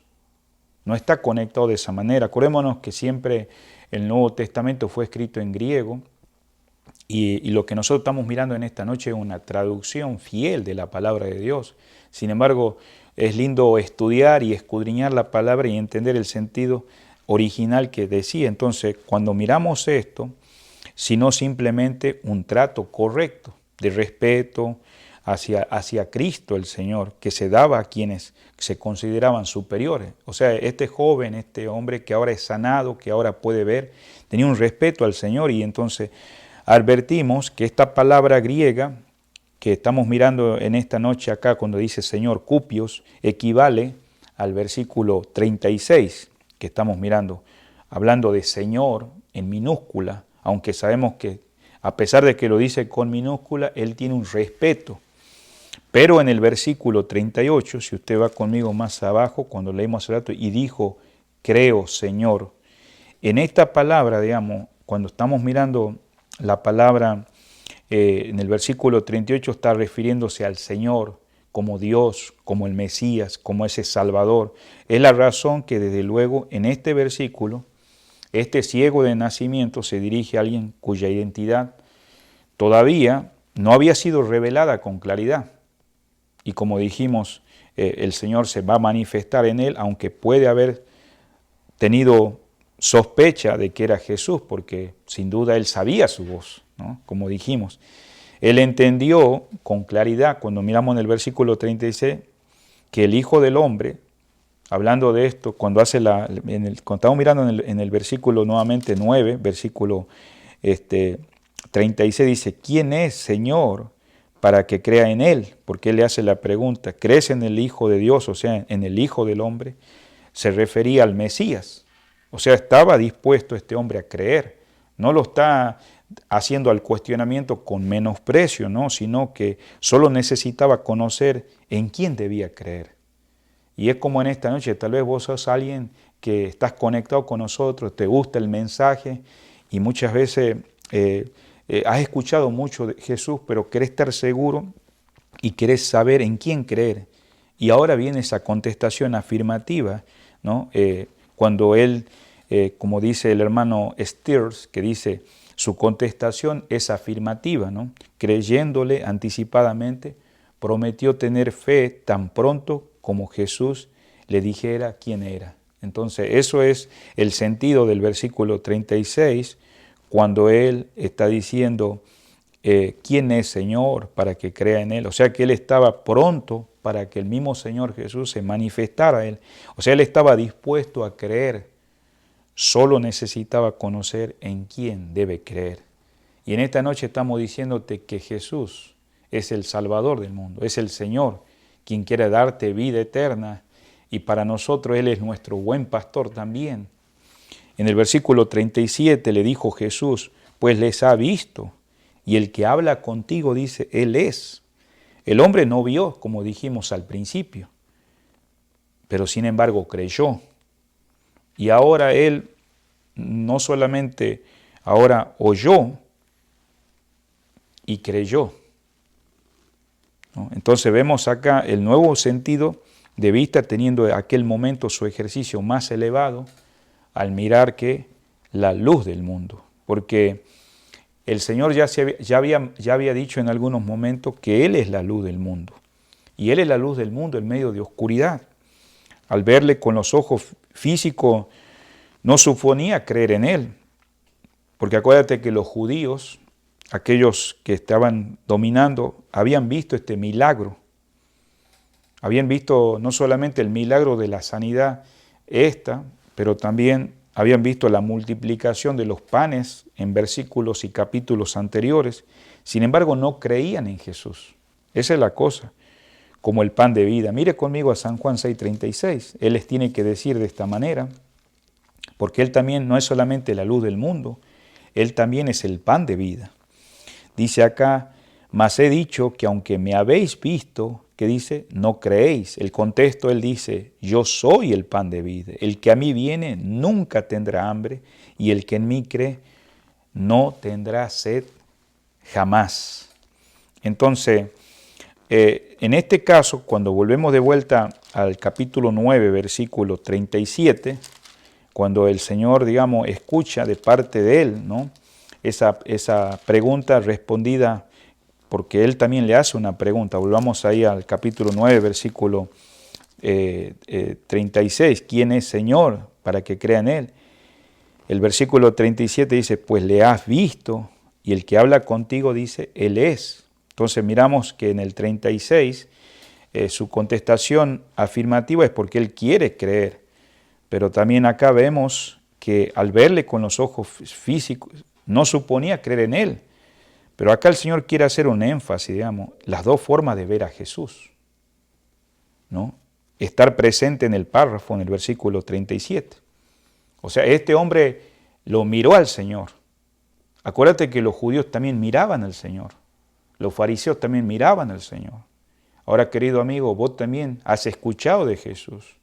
[SPEAKER 4] No está conectado de esa manera. Acordémonos que siempre el Nuevo Testamento fue escrito en griego y lo que nosotros estamos mirando en esta noche es una traducción fiel de la palabra de Dios. Sin embargo, es lindo estudiar y escudriñar la palabra y entender el sentido original que decía. Entonces, cuando miramos esto, sino simplemente un trato correcto de respeto hacia Cristo el Señor, que se daba a quienes se consideraban superiores. O sea, este joven, este hombre que ahora es sanado, que ahora puede ver, tenía un respeto al Señor y entonces advertimos que esta palabra griega que estamos mirando en esta noche acá cuando dice Señor Cupios, equivale al versículo 36 que estamos mirando, hablando de Señor en minúscula, aunque sabemos que a pesar de que lo dice con minúscula, él tiene un respeto. Pero en el versículo 38, si usted va conmigo más abajo, cuando leímos hace rato, y dijo, creo, Señor. En esta palabra, digamos, cuando estamos mirando la palabra en el versículo 38, está refiriéndose al Señor como Dios, como el Mesías, como ese Salvador. Es la razón que desde luego en este versículo, este ciego de nacimiento se dirige a alguien cuya identidad todavía no había sido revelada con claridad. Y como dijimos, el Señor se va a manifestar en él, aunque puede haber tenido sospecha de que era Jesús, porque sin duda él sabía su voz, ¿no? Como dijimos. Él entendió con claridad, cuando miramos en el versículo 36, que el Hijo del Hombre, hablando de esto, cuando estamos mirando en el versículo nuevamente 9, versículo 36, dice, ¿quién es, Señor, para que crea en Él? Porque Él le hace la pregunta, ¿crees en el Hijo de Dios, o sea, en el Hijo del Hombre? Se refería al Mesías. O sea, estaba dispuesto este hombre a creer. No lo está haciendo al cuestionamiento con menosprecio, ¿no? Sino que solo necesitaba conocer en quién debía creer. Y es como en esta noche, tal vez vos sos alguien que estás conectado con nosotros, te gusta el mensaje y muchas veces has escuchado mucho de Jesús, pero querés estar seguro y querés saber en quién creer. Y ahora viene esa contestación afirmativa, ¿no? Cuando él, como dice el hermano Stiers, que dice, su contestación es afirmativa, ¿no? Creyéndole anticipadamente, prometió tener fe tan pronto como Jesús le dijera quién era. Entonces, eso es el sentido del versículo 36, cuando él está diciendo, ¿quién es Señor para que crea en Él? O sea que él estaba pronto para que el mismo Señor Jesús se manifestara a él. O sea, él estaba dispuesto a creer, solo necesitaba conocer en quién debe creer. Y en esta noche estamos diciéndote que Jesús es el Salvador del mundo, es el Señor, quien quiere darte vida eterna, y para nosotros Él es nuestro buen pastor también. En el versículo 37 le dijo Jesús, pues les ha visto, y el que habla contigo dice, Él es. El hombre no vio, como dijimos al principio, pero sin embargo creyó. Y ahora él no solamente ahora oyó, y creyó, ¿no? Entonces vemos acá el nuevo sentido de vista teniendo en aquel momento su ejercicio más elevado al mirar que la luz del mundo. Porque el Señor ya había dicho en algunos momentos que Él es la luz del mundo. Y Él es la luz del mundo en medio de oscuridad. Al verle con los ojos físicos, no suponía creer en Él. Porque acuérdate que los judíos, aquellos que estaban dominando, habían visto este milagro. Habían visto no solamente el milagro de la sanidad pero también habían visto la multiplicación de los panes en versículos y capítulos anteriores. Sin embargo, no creían en Jesús. Esa es la cosa, como el pan de vida. Mire conmigo a San Juan 6:36. Él les tiene que decir de esta manera, porque Él también no es solamente la luz del mundo, Él también es el pan de vida. Dice acá, mas he dicho que aunque me habéis visto, ¿qué dice? No creéis. El contexto, Él dice, yo soy el pan de vida. El que a mí viene nunca tendrá hambre, y el que en mí cree no tendrá sed jamás. Entonces, en este caso, cuando volvemos de vuelta al capítulo 9, versículo 37, cuando el Señor, digamos, escucha de parte de Él, ¿no?, esa pregunta respondida, porque Él también le hace una pregunta. Volvamos ahí al capítulo 9, versículo 36. ¿Quién es Señor para que crea en Él? El versículo 37 dice, pues le has visto, y el que habla contigo dice, Él es. Entonces miramos que en el 36 su contestación afirmativa es porque Él quiere creer. Pero también acá vemos que al verle con los ojos físicos, no suponía creer en Él. Pero acá el Señor quiere hacer un énfasis, digamos, las dos formas de ver a Jesús, ¿no? Estar presente en el párrafo, en el versículo 37. O sea, este hombre lo miró al Señor. Acuérdate que los judíos también miraban al Señor. Los fariseos también miraban al Señor. Ahora, querido amigo, vos también has escuchado de Jesús,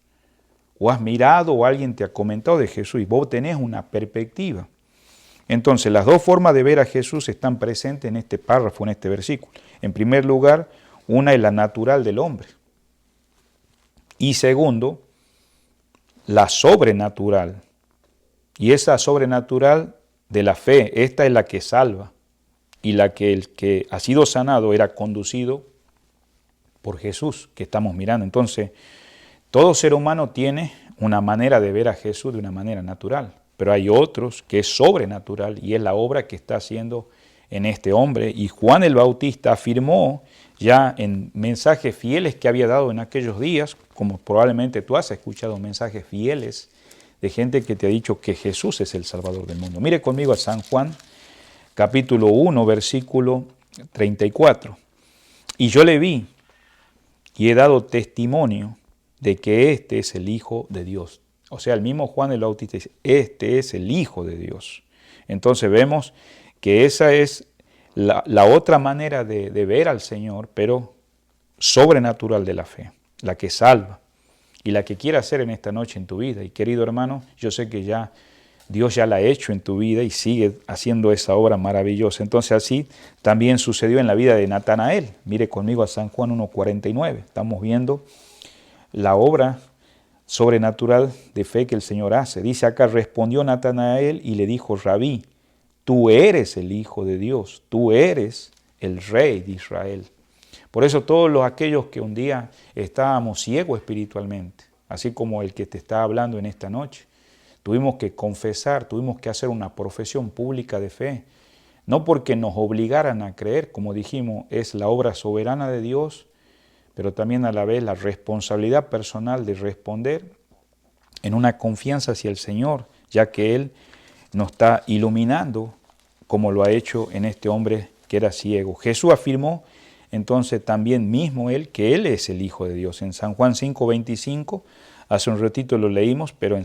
[SPEAKER 4] o has mirado, o alguien te ha comentado de Jesús, y vos tenés una perspectiva. Entonces, las dos formas de ver a Jesús están presentes en este párrafo, en este versículo. En primer lugar, una es la natural del hombre. Y segundo, la sobrenatural. Y esa sobrenatural de la fe, esta es la que salva. Y la que el que ha sido sanado era conducido por Jesús, que estamos mirando. Entonces, todo ser humano tiene una manera de ver a Jesús de una manera natural. Pero hay otros que es sobrenatural y es la obra que está haciendo en este hombre. Y Juan el Bautista afirmó ya en mensajes fieles que había dado en aquellos días, como probablemente tú has escuchado mensajes fieles de gente que te ha dicho que Jesús es el Salvador del mundo. Mire conmigo a San Juan, capítulo 1, versículo 34. Y yo le vi y he dado testimonio de que este es el Hijo de Dios. O sea, el mismo Juan el Bautista dice, este es el Hijo de Dios. Entonces vemos que esa es la otra manera de ver al Señor, pero sobrenatural de la fe, la que salva y la que quiere hacer en esta noche en tu vida. Y querido hermano, yo sé que ya Dios ya la ha hecho en tu vida y sigue haciendo esa obra maravillosa. Entonces así también sucedió en la vida de Natanael. Mire conmigo a San Juan 1:49. Estamos viendo la obra sobrenatural de fe que el Señor hace. Dice acá, respondió Natanael y le dijo, Rabí, tú eres el Hijo de Dios, tú eres el Rey de Israel. Por eso todos aquellos que un día estábamos ciegos espiritualmente, así como el que te está hablando en esta noche, tuvimos que confesar, tuvimos que hacer una profesión pública de fe, no porque nos obligaran a creer, como dijimos, es la obra soberana de Dios, pero también a la vez la responsabilidad personal de responder en una confianza hacia el Señor, ya que Él nos está iluminando como lo ha hecho en este hombre que era ciego. Jesús afirmó entonces también mismo Él que Él es el Hijo de Dios. En San Juan 5:25, hace un ratito lo leímos, pero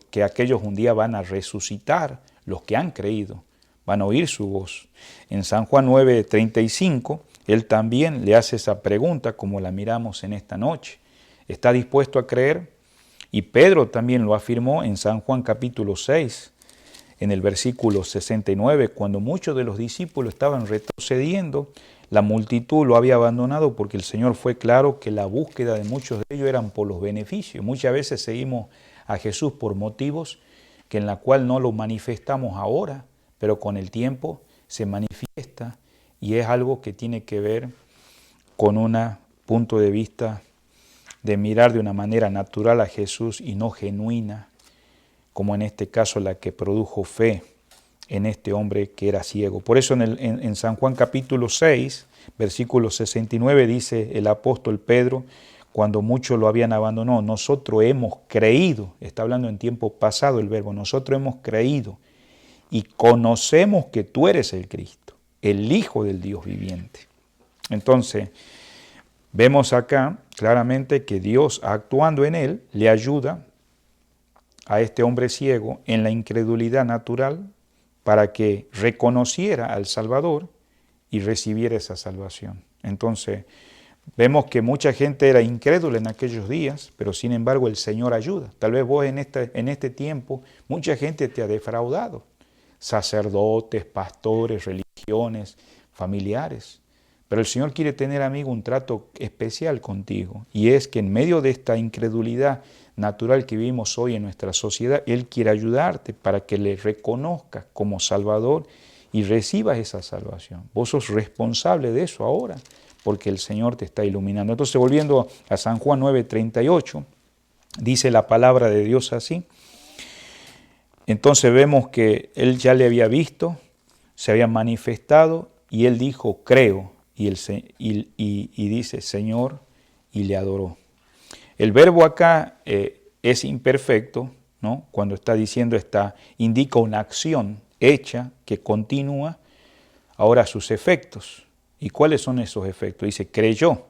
[SPEAKER 4] que aquellos un día van a resucitar, los que han creído, van a oír su voz. En San Juan 9:35, Él también le hace esa pregunta como la miramos en esta noche. ¿Está dispuesto a creer? Y Pedro también lo afirmó en San Juan capítulo 6. en el versículo 69, cuando muchos de los discípulos estaban retrocediendo, la multitud lo había abandonado porque el Señor fue claro que la búsqueda de muchos de ellos eran por los beneficios. Muchas veces seguimos a Jesús por motivos que en la cual no lo manifestamos ahora, pero con el tiempo se manifiesta y es algo que tiene que ver con un punto de vista de mirar de una manera natural a Jesús y no genuina, como en este caso la que produjo fe en este hombre que era ciego. Por eso en San Juan capítulo 6, versículo 69 dice el apóstol Pedro, cuando muchos lo habían abandonado, nosotros hemos creído, está hablando en tiempo pasado el verbo, nosotros hemos creído y conocemos que tú eres el Cristo, el Hijo del Dios viviente. Entonces, vemos acá claramente que Dios, actuando en él, le ayuda a este hombre ciego en la incredulidad natural para que reconociera al Salvador y recibiera esa salvación. Entonces, vemos que mucha gente era incrédula en aquellos días, pero sin embargo el Señor ayuda. Tal vez vos en este tiempo, mucha gente te ha defraudado. Sacerdotes, pastores, religiones, familiares. Pero el Señor quiere tener, amigo, un trato especial contigo. Y es que en medio de esta incredulidad natural que vivimos hoy en nuestra sociedad, Él quiere ayudarte para que le reconozcas como Salvador y recibas esa salvación. Vos sos responsable de eso ahora, porque el Señor te está iluminando. Entonces, volviendo a San Juan 9:38, dice la palabra de Dios así. Entonces vemos que Él ya le había visto, se había manifestado, y Él dijo, creo. Y dice, Señor, y le adoró. El verbo acá es imperfecto, ¿no? Cuando está diciendo indica una acción hecha que continúa ahora sus efectos. ¿Y cuáles son esos efectos? Dice, creyó.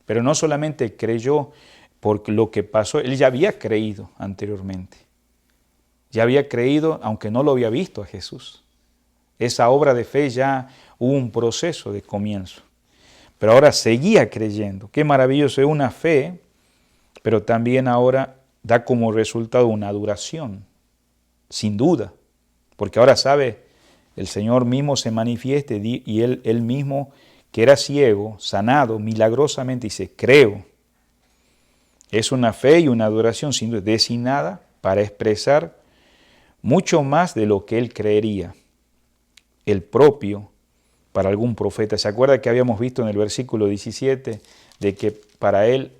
[SPEAKER 4] Pero no solamente creyó por lo que pasó, él ya había creído anteriormente. Ya había creído, aunque no lo había visto a Jesús. Esa obra de fe ya hubo un proceso de comienzo. Pero ahora seguía creyendo. Qué maravilloso, es una fe, pero también ahora da como resultado una adoración, sin duda. Porque ahora sabe, el Señor mismo se manifiesta y él mismo, que era ciego, sanado, milagrosamente dice, creo. Es una fe y una adoración sin duda designada para expresar mucho más de lo que él creería. El propio para algún profeta. ¿Se acuerda que habíamos visto en el versículo 17 de que para él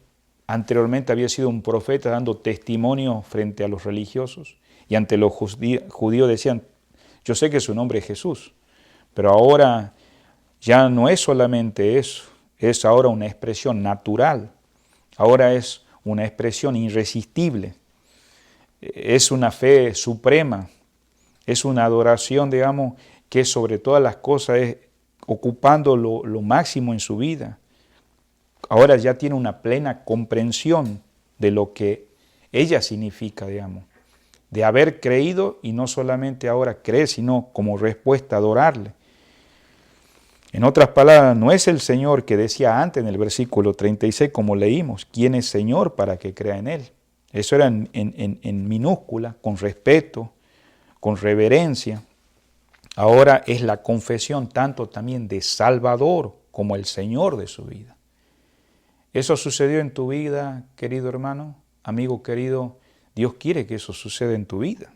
[SPEAKER 4] anteriormente había sido un profeta dando testimonio frente a los religiosos? Y ante los judíos decían, yo sé que su nombre es Jesús, pero ahora ya no es solamente eso, es ahora una expresión natural, ahora es una expresión irresistible, es una fe suprema, es una adoración, digamos, que sobre todas las cosas es ocupando lo máximo en su vida. Ahora ya tiene una plena comprensión de lo que ella significa, digamos, de haber creído y no solamente ahora creer, sino como respuesta a adorarle. En otras palabras, no es el Señor que decía antes en el versículo 36, como leímos, ¿quién es Señor para que crea en Él? Eso era en minúscula, con respeto, con reverencia. Ahora es la confesión tanto también de Salvador como el Señor de su vida. ¿Eso sucedió en tu vida, querido hermano, amigo querido? Dios quiere que eso suceda en tu vida.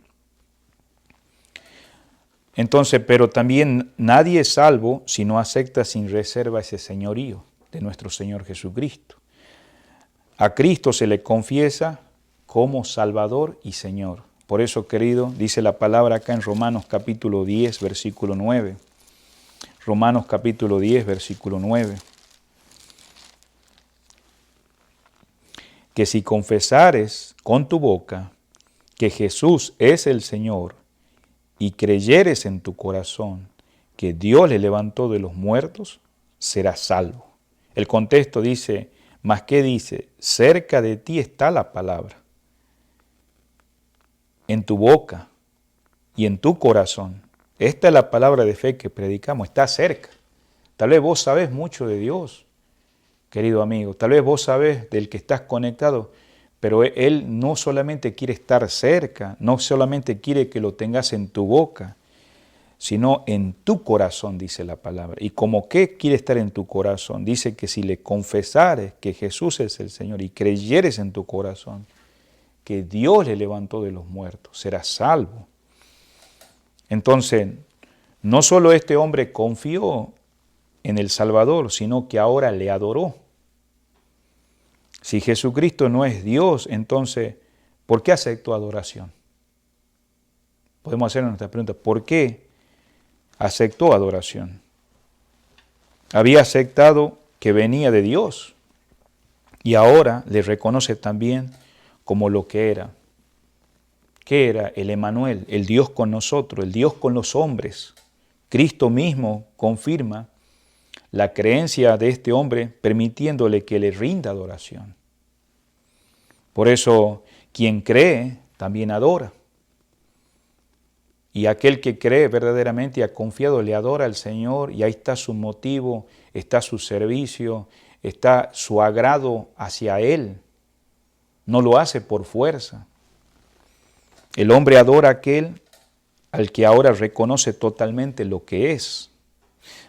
[SPEAKER 4] Entonces, pero también nadie es salvo si no acepta sin reserva ese señorío de nuestro Señor Jesucristo. A Cristo se le confiesa como Salvador y Señor. Por eso, querido, dice la palabra acá en Romanos capítulo 10, versículo 9. Romanos capítulo 10, versículo 9. Que si confesares con tu boca que Jesús es el Señor y creyeres en tu corazón que Dios le levantó de los muertos, serás salvo. El contexto dice, ¿más qué dice? Cerca de ti está la palabra, en tu boca y en tu corazón. Esta es la palabra de fe que predicamos, está cerca. Tal vez vos sabés mucho de Dios, querido amigo. Tal vez vos sabés del que estás conectado, Pero Él no solamente quiere estar cerca, no solamente quiere que lo tengas en tu boca, sino en tu corazón, dice la palabra. ¿Y como qué quiere estar en tu corazón? Dice que si le confesares que Jesús es el Señor y creyeres en tu corazón que Dios le levantó de los muertos, serás salvo. Entonces, no solo este hombre confió en el Salvador, sino que ahora le adoró. Si Jesucristo no es Dios, entonces, ¿por qué aceptó adoración? Podemos hacernos nuestra pregunta, ¿por qué aceptó adoración? Había aceptado que venía de Dios y ahora le reconoce también como lo que era. ¿Qué era? El Emmanuel, el Dios con nosotros, el Dios con los hombres. Cristo mismo confirma la creencia de este hombre permitiéndole que le rinda adoración. Por eso, quien cree también adora. Y aquel que cree verdaderamente y ha confiado le adora al Señor y ahí está su motivo, está su servicio, está su agrado hacia Él. No lo hace por fuerza. El hombre adora a aquel al que ahora reconoce totalmente lo que es.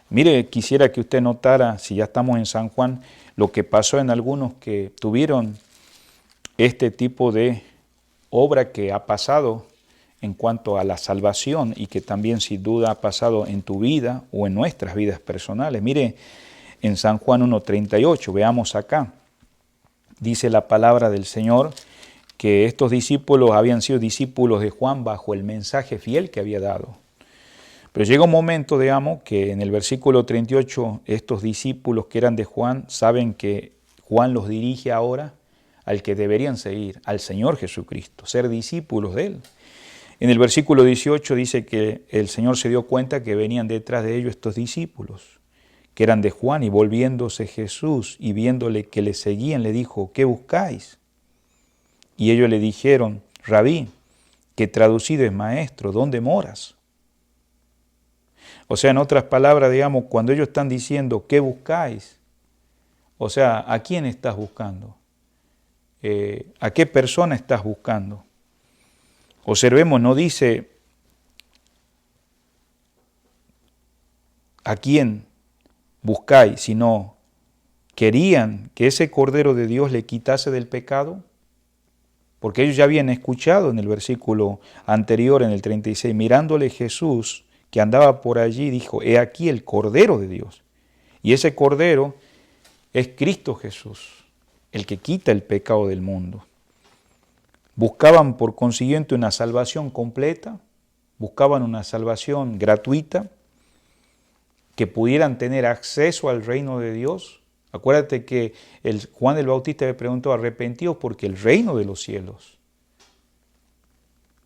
[SPEAKER 4] Mire, quisiera que usted notara, si ya estamos en San Juan, lo que pasó en algunos que tuvieron este tipo de obra que ha pasado en cuanto a la salvación y que también sin duda ha pasado en tu vida o en nuestras vidas personales. Mire, en San Juan 1:38, veamos acá, dice la palabra del Señor que estos discípulos habían sido discípulos de Juan bajo el mensaje fiel que había dado. Pero llega un momento, digamos, que en el versículo 38, estos discípulos que eran de Juan saben que Juan los dirige ahora al que deberían seguir, al Señor Jesucristo, ser discípulos de Él. En el versículo 18 dice que el Señor se dio cuenta que venían detrás de ellos estos discípulos, que eran de Juan, y volviéndose Jesús y viéndole que le seguían, le dijo, ¿qué buscáis? Y ellos le dijeron, Rabí, que traducido es maestro, ¿dónde moras? O sea, en otras palabras, digamos, cuando ellos están diciendo, ¿qué buscáis? O sea, ¿a quién estás buscando? ¿A qué persona estás buscando? Observemos, no dice a quién buscáis, sino querían que ese Cordero de Dios le quitase del pecado, porque ellos ya habían escuchado en el versículo anterior, en el 36, mirándole Jesús que andaba por allí, dijo, he aquí el Cordero de Dios. Y ese Cordero es Cristo Jesús, el que quita el pecado del mundo. Buscaban por consiguiente una salvación completa, buscaban una salvación gratuita, que pudieran tener acceso al reino de Dios. Acuérdate que Juan el Bautista le preguntó, arrepentidos porque el reino de los cielos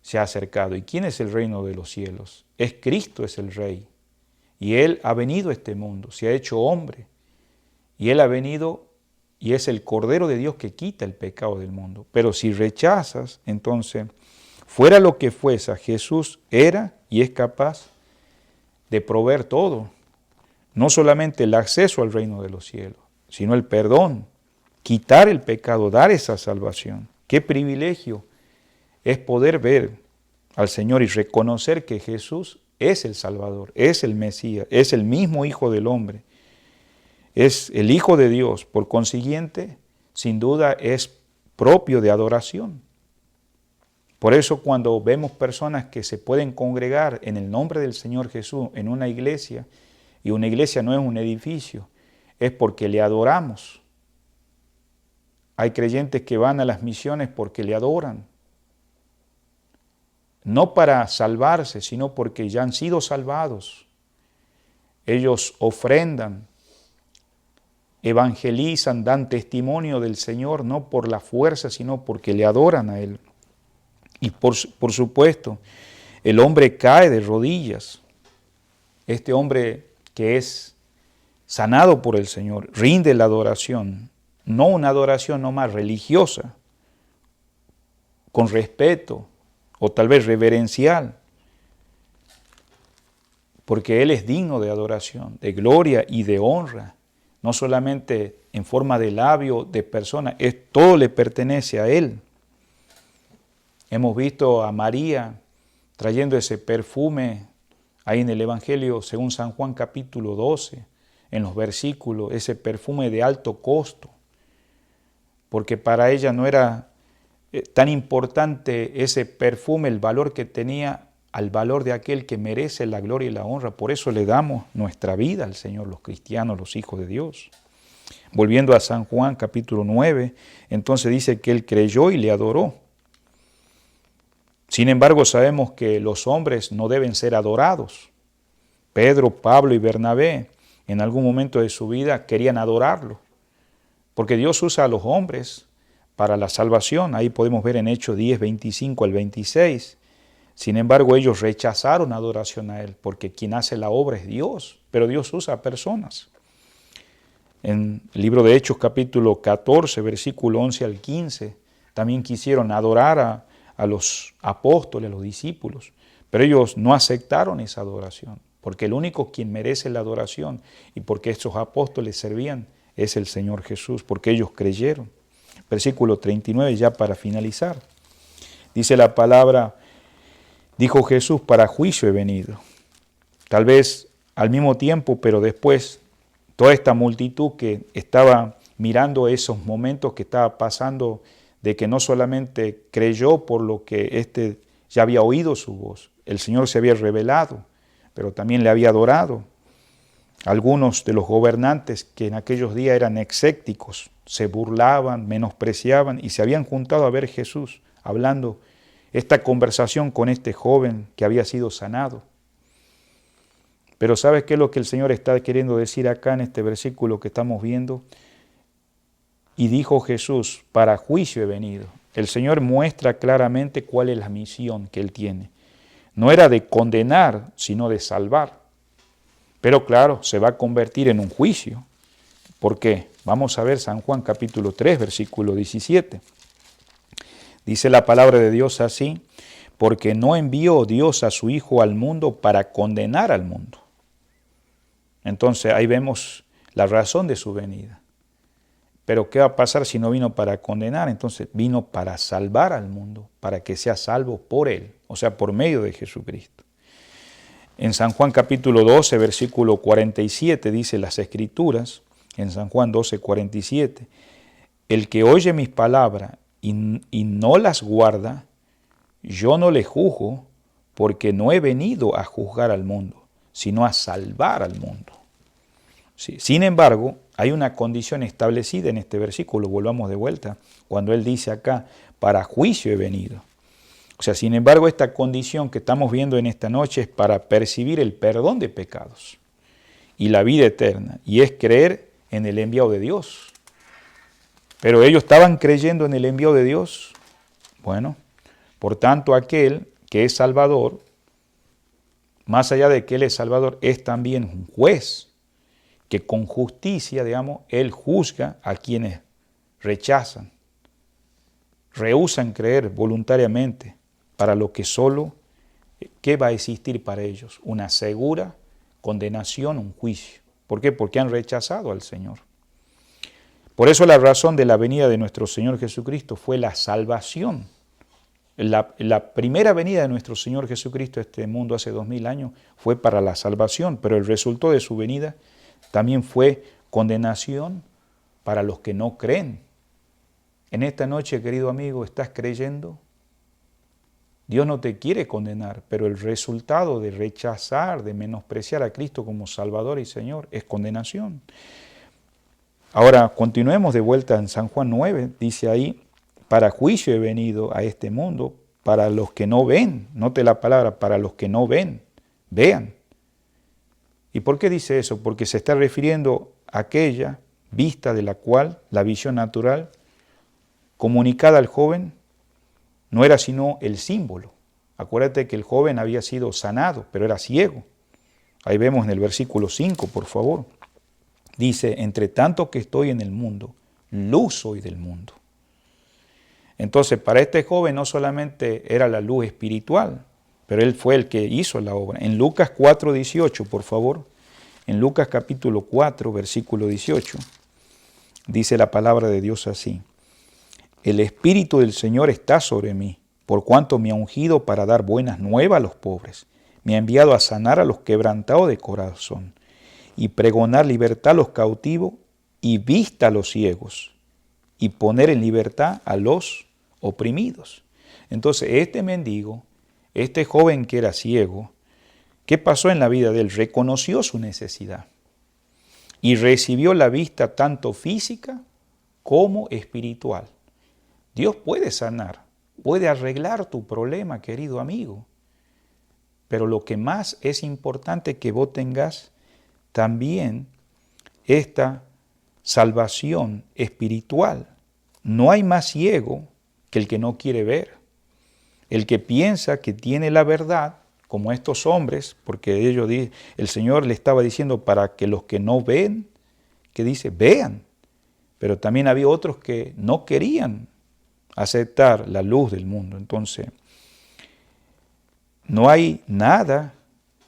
[SPEAKER 4] se ha acercado. ¿Y quién es el reino de los cielos? Es Cristo, es el Rey. Y Él ha venido a este mundo, se ha hecho hombre. Y Él ha venido y es el Cordero de Dios que quita el pecado del mundo. Pero si rechazas, entonces, fuera lo que fuese, Jesús era y es capaz de proveer todo. No solamente el acceso al reino de los cielos, sino el perdón, quitar el pecado, dar esa salvación. Qué privilegio es poder ver al Señor y reconocer que Jesús es el Salvador, es el Mesías, es el mismo Hijo del Hombre. Es el Hijo de Dios, por consiguiente, sin duda es propio de adoración. Por eso cuando vemos personas que se pueden congregar en el nombre del Señor Jesús en una iglesia, y una iglesia no es un edificio, es porque le adoramos. Hay creyentes que van a las misiones porque le adoran. No para salvarse, sino porque ya han sido salvados. Ellos ofrendan, evangelizan, dan testimonio del Señor, no por la fuerza, sino porque le adoran a Él. Y por supuesto, el hombre cae de rodillas. Este hombre que es sanado por el Señor, rinde la adoración, no una adoración nomás religiosa, con respeto o tal vez reverencial, porque Él es digno de adoración, de gloria y de honra, no solamente en forma de labio de persona, todo le pertenece a Él. Hemos visto a María trayendo ese perfume ahí en el Evangelio según San Juan capítulo 12, en los versículos, ese perfume de alto costo, porque para ella no era tan importante ese perfume, el valor que tenía, al valor de aquel que merece la gloria y la honra. Por eso le damos nuestra vida al Señor, los cristianos, los hijos de Dios. Volviendo a San Juan capítulo 9, entonces dice que Él creyó y le adoró. Sin embargo, sabemos que los hombres no deben ser adorados. Pedro, Pablo y Bernabé en algún momento de su vida querían adorarlo, porque Dios usa a los hombres para la salvación. Ahí podemos ver en Hechos 10, 25 al 26. Sin embargo, ellos rechazaron adoración a Él, porque quien hace la obra es Dios, pero Dios usa a personas. En el libro de Hechos capítulo 14, versículo 11 al 15, también quisieron adorar a los apóstoles, a los discípulos, pero ellos no aceptaron esa adoración, porque el único quien merece la adoración y porque estos apóstoles servían es el Señor Jesús, porque ellos creyeron. Versículo 39, ya para finalizar, dice la palabra: dijo Jesús, para juicio he venido. Tal vez al mismo tiempo, pero después, toda esta multitud que estaba mirando esos momentos que estaba pasando, de que no solamente creyó por lo que ya había oído su voz, el Señor se había revelado, pero también le había adorado. Algunos de los gobernantes que en aquellos días eran escépticos, se burlaban, menospreciaban y se habían juntado a ver a Jesús hablando esta conversación con este joven que había sido sanado. Pero ¿sabes qué es lo que el Señor está queriendo decir acá en este versículo que estamos viendo? Y dijo Jesús, para juicio he venido. El Señor muestra claramente cuál es la misión que Él tiene. No era de condenar, sino de salvar. Pero claro, se va a convertir en un juicio. ¿Por qué? Vamos a ver San Juan capítulo 3, versículo 17. Dice la palabra de Dios así: porque no envió Dios a su Hijo al mundo para condenar al mundo. Entonces ahí vemos la razón de su venida. Pero ¿qué va a pasar si no vino para condenar? Entonces vino para salvar al mundo, para que sea salvo por Él, o sea, por medio de Jesucristo. En San Juan capítulo 12, versículo 47, dice las Escrituras, en San Juan 12, 47, el que oye mis palabras y no las guarda, yo no le juzgo, porque no he venido a juzgar al mundo, sino a salvar al mundo. Sí. Sin embargo, hay una condición establecida en este versículo, volvamos de vuelta, cuando Él dice acá, para juicio he venido. O sea, sin embargo, esta condición que estamos viendo en esta noche es para percibir el perdón de pecados y la vida eterna, y es creer en el enviado de Dios. Pero ellos estaban creyendo en el enviado de Dios. Bueno, por tanto, aquel que es Salvador, más allá de que Él es Salvador, es también un juez, que con justicia, digamos, Él juzga a quienes rechazan, rehúsan creer voluntariamente para lo que solo, ¿qué va a existir para ellos? Una segura condenación, un juicio. ¿Por qué? Porque han rechazado al Señor. Por eso la razón de la venida de nuestro Señor Jesucristo fue la salvación. La primera venida de nuestro Señor Jesucristo a este mundo hace 2000 años fue para la salvación, pero el resultado de su venida también fue condenación para los que no creen. En esta noche, querido amigo, ¿estás creyendo? Dios no te quiere condenar, pero el resultado de rechazar, de menospreciar a Cristo como Salvador y Señor es condenación. Ahora, continuemos de vuelta en San Juan 9, dice ahí, para juicio he venido a este mundo, para los que no ven. Note la palabra, para los que no ven, vean. ¿Y por qué dice eso? Porque se está refiriendo a aquella vista de la cual la visión natural comunicada al joven no era sino el símbolo. Acuérdate que el joven había sido sanado, pero era ciego. Ahí vemos en el versículo 5, por favor. Dice, entre tanto que estoy en el mundo, luz soy del mundo. Entonces, para este joven no solamente era la luz espiritual, pero él fue el que hizo la obra. En Lucas 4:18, por favor. En Lucas capítulo 4, versículo 18, dice la palabra de Dios así: el Espíritu del Señor está sobre mí, por cuanto me ha ungido para dar buenas nuevas a los pobres. Me ha enviado a sanar a los quebrantados de corazón y pregonar libertad a los cautivos y vista a los ciegos y poner en libertad a los oprimidos. Entonces, este mendigo, este joven que era ciego, ¿qué pasó en la vida de él? Reconoció su necesidad y recibió la vista tanto física como espiritual. Dios puede sanar, puede arreglar tu problema, querido amigo, pero lo que más es importante es que vos tengas también esta salvación espiritual. No hay más ciego que el que no quiere ver, el que piensa que tiene la verdad, como estos hombres, porque el Señor le estaba diciendo para que los que no ven, que dice, vean. Pero también había otros que no querían aceptar la luz del mundo. Entonces, no hay nada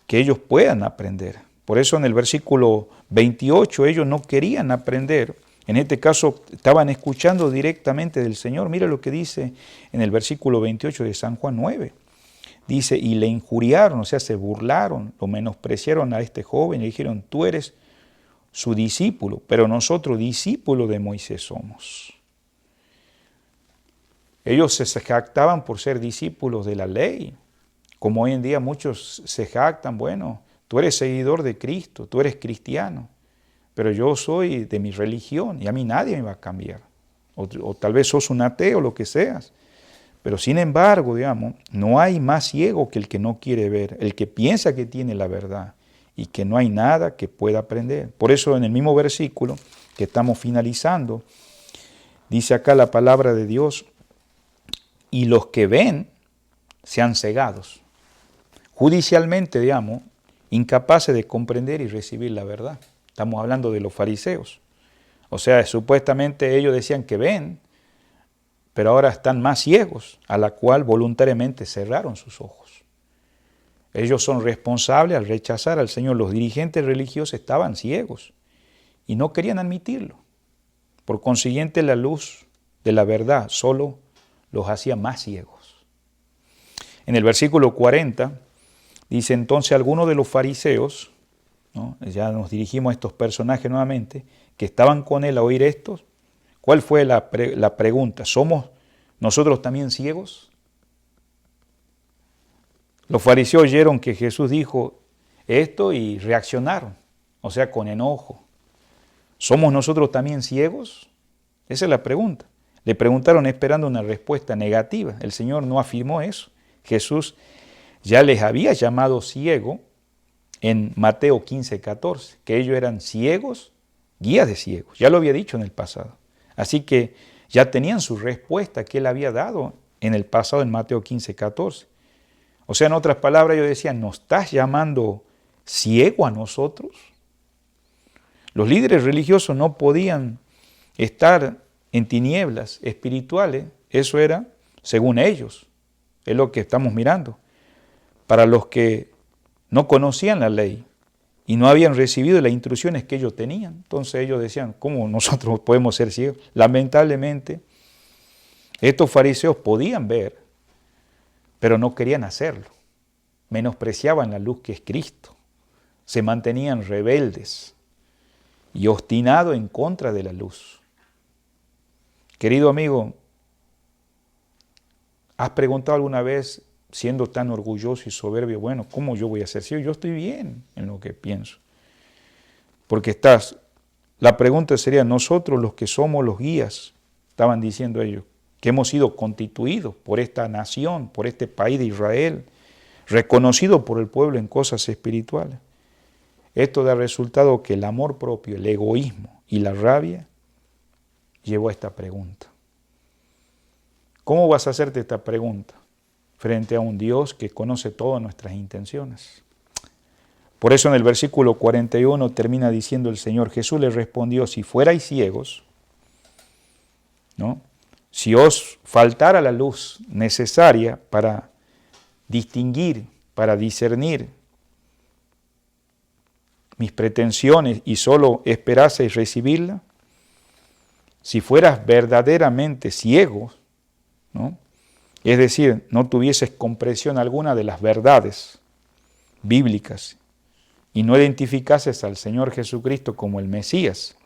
[SPEAKER 4] que ellos puedan aprender. Por eso en el versículo 28 ellos no querían aprender. En este caso estaban escuchando directamente del Señor. Mira lo que dice en el versículo 28 de San Juan 9. Dice, y le injuriaron, o sea, se burlaron, lo menospreciaron a este joven y le dijeron, tú eres su discípulo, pero nosotros discípulos de Moisés somos. Ellos se jactaban por ser discípulos de la ley, como hoy en día muchos se jactan, bueno, tú eres seguidor de Cristo, tú eres cristiano, pero yo soy de mi religión y a mí nadie me va a cambiar. O tal vez sos un ateo, lo que seas. Pero sin embargo, digamos, no hay más ciego que el que no quiere ver, el que piensa que tiene la verdad y que no hay nada que pueda aprender. Por eso en el mismo versículo que estamos finalizando, dice acá la palabra de Dios, y los que ven sean cegados, judicialmente, digamos, incapaces de comprender y recibir la verdad. Estamos hablando de los fariseos. O sea, supuestamente ellos decían que ven, pero ahora están más ciegos, a la cual voluntariamente cerraron sus ojos. Ellos son responsables al rechazar al Señor. Los dirigentes religiosos estaban ciegos y no querían admitirlo. Por consiguiente, la luz de la verdad solo los hacía más ciegos. En el versículo 40 dice, entonces algunos de los fariseos, ¿no? Ya nos dirigimos a estos personajes nuevamente, que estaban con él a oír esto. ¿Cuál fue la pregunta? ¿Somos nosotros también ciegos? Los fariseos oyeron que Jesús dijo esto y reaccionaron, o sea, con enojo. ¿Somos nosotros también ciegos? Esa es la pregunta. Le preguntaron esperando una respuesta negativa. El Señor no afirmó eso. Jesús ya les había llamado ciego en Mateo 15:14, que ellos eran ciegos, guías de ciegos. Ya lo había dicho en el pasado. Así que ya tenían su respuesta que él había dado en el pasado en Mateo 15:14. O sea, en otras palabras, ellos decían, ¿nos estás llamando ciego a nosotros? Los líderes religiosos no podían estar en tinieblas espirituales. Eso era según ellos. Es lo que estamos mirando. Para los que no conocían la ley y no habían recibido las instrucciones que ellos tenían. Entonces ellos decían, ¿cómo nosotros podemos ser ciegos? Lamentablemente, estos fariseos podían ver, pero no querían hacerlo. Menospreciaban la luz que es Cristo. Se mantenían rebeldes y obstinados en contra de la luz. Querido amigo, ¿has preguntado alguna vez, siendo tan orgulloso y soberbio, bueno, ¿cómo yo voy a ser ciego? Yo estoy bien en lo que pienso. Porque la pregunta sería, nosotros los que somos los guías, estaban diciendo ellos, que hemos sido constituidos por esta nación, por este país de Israel, reconocido por el pueblo en cosas espirituales. Esto da resultado que el amor propio, el egoísmo y la rabia llevó a esta pregunta. ¿Cómo vas a hacerte esta pregunta frente a un Dios que conoce todas nuestras intenciones? Por eso en el versículo 41 termina diciendo el Señor, Jesús les respondió, si fuerais ciegos, ¿no? Si os faltara la luz necesaria para distinguir, para discernir mis pretensiones y solo esperaseis recibirla, si fueras verdaderamente ciego, ¿no? Es decir, no tuvieses comprensión alguna de las verdades bíblicas y no identificases al Señor Jesucristo como el Mesías,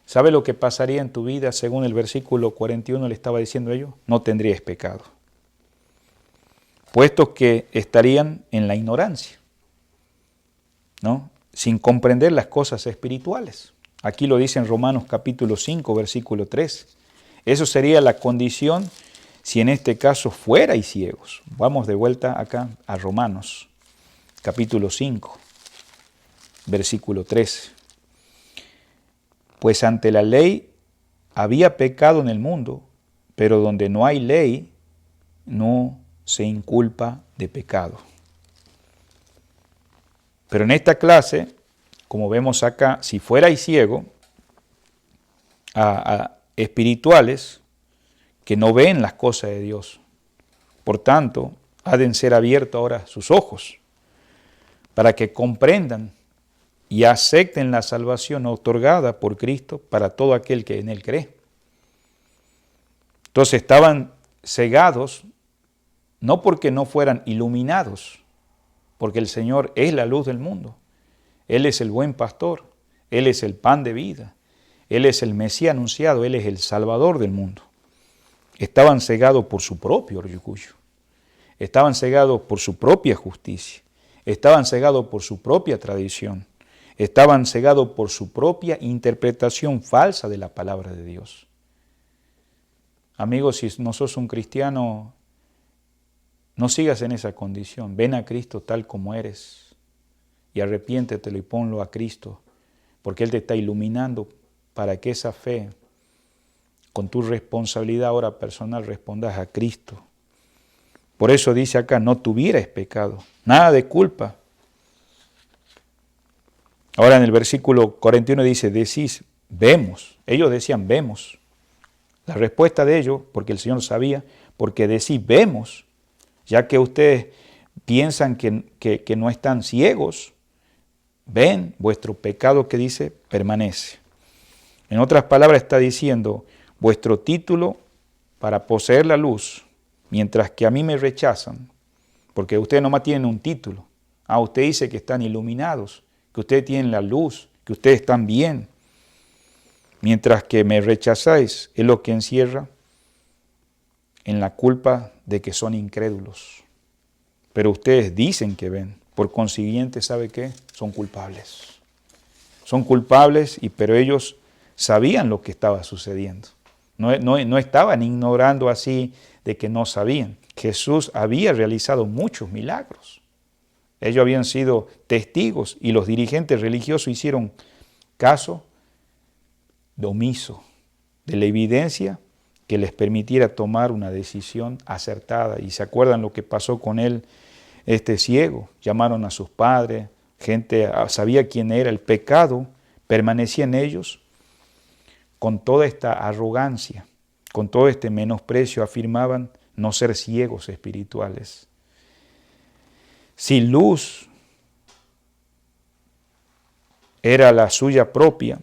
[SPEAKER 4] ¿sabe lo que pasaría en tu vida? Según el versículo 41 le estaba diciendo ellos, no tendrías pecado, puesto que estarían en la ignorancia, ¿no? Sin comprender las cosas espirituales. Aquí lo dice en Romanos capítulo 5, versículo 3. Eso sería la condición si en este caso fuerais ciegos. Vamos de vuelta acá a Romanos capítulo 5, versículo 13. Pues ante la ley había pecado en el mundo, pero donde no hay ley, no se inculpa de pecado. Pero en esta clase, como vemos acá, si fuerais ciego a espirituales que no ven las cosas de Dios, por tanto, ha de ser abiertos ahora sus ojos para que comprendan y acepten la salvación otorgada por Cristo para todo aquel que en Él cree. Entonces estaban cegados, no porque no fueran iluminados, porque el Señor es la luz del mundo. Él es el buen pastor, Él es el pan de vida, Él es el Mesías anunciado, Él es el Salvador del mundo. Estaban cegados por su propio orgullo, estaban cegados por su propia justicia, estaban cegados por su propia tradición, estaban cegados por su propia interpretación falsa de la palabra de Dios. Amigos, si no sos un cristiano, no sigas en esa condición. Ven a Cristo tal como eres y arrepiéntetelo y ponlo a Cristo, porque Él te está iluminando para que esa fe, con tu responsabilidad ahora personal, respondas a Cristo. Por eso dice acá, no tuvierais pecado, nada de culpa. Ahora en el versículo 41 dice, decís, vemos. Ellos decían, vemos. La respuesta de ellos, porque el Señor sabía, porque decís, vemos, ya que ustedes piensan que no están ciegos, ven, vuestro pecado que dice, permanece. En otras palabras está diciendo, vuestro título para poseer la luz, mientras que a mí me rechazan, porque ustedes nomás tienen un título. Usted dice que están iluminados, que ustedes tienen la luz, que ustedes están bien. Mientras que me rechazáis, es lo que encierra en la culpa de que son incrédulos. Pero ustedes dicen que ven, por consiguiente, ¿sabe qué? Son culpables. Son culpables, pero ellos sabían lo que estaba sucediendo. No estaban ignorando así de que no sabían. Jesús había realizado muchos milagros. Ellos habían sido testigos y los dirigentes religiosos hicieron caso omiso de la evidencia que les permitiera tomar una decisión acertada. Y se acuerdan lo que pasó con él, este ciego. Llamaron a sus padres, gente sabía quién era, el pecado permanecía en ellos. Con toda esta arrogancia, con todo este menosprecio, afirmaban no ser ciegos espirituales. Si luz era la suya propia,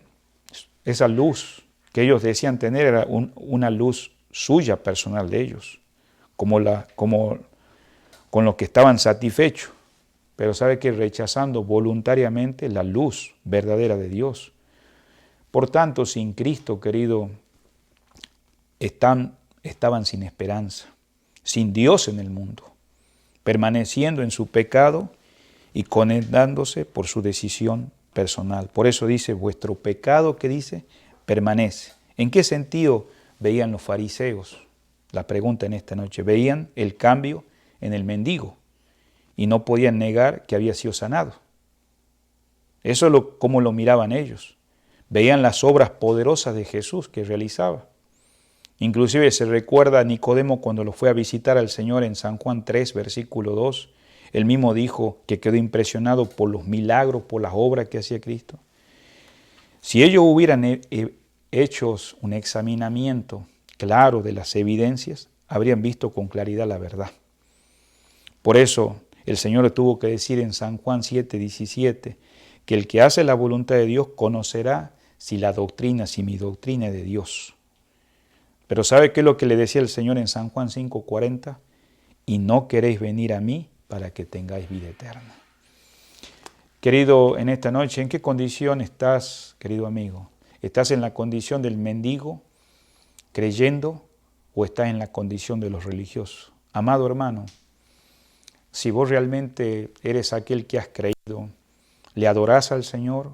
[SPEAKER 4] esa luz que ellos decían tener era una luz suya personal de ellos, como con lo que estaban satisfechos, pero sabe que rechazando voluntariamente la luz verdadera de Dios. Por tanto, sin Cristo, querido, estaban sin esperanza, sin Dios en el mundo, permaneciendo en su pecado y condenándose por su decisión personal. Por eso dice, vuestro pecado, ¿qué dice? Permanece. ¿En qué sentido veían los fariseos? La pregunta en esta noche. Veían el cambio en el mendigo y no podían negar que había sido sanado. Eso es como lo miraban ellos. Veían las obras poderosas de Jesús que realizaba. Inclusive se recuerda a Nicodemo cuando lo fue a visitar al Señor en San Juan 3, versículo 2. Él mismo dijo que quedó impresionado por los milagros, por las obras que hacía Cristo. Si ellos hubieran hecho un examinamiento claro de las evidencias, habrían visto con claridad la verdad. Por eso El Señor tuvo que decir en San Juan 7:17 que el que hace la voluntad de Dios conocerá si mi doctrina es de Dios. Pero ¿sabe qué es lo que le decía el Señor en San Juan 5:40? Y no queréis venir a mí para que tengáis vida eterna. Querido, en esta noche, ¿en qué condición estás, querido amigo? ¿Estás en la condición del mendigo, creyendo, o estás en la condición de los religiosos? Amado hermano, si vos realmente eres aquel que has creído, le adorás al Señor,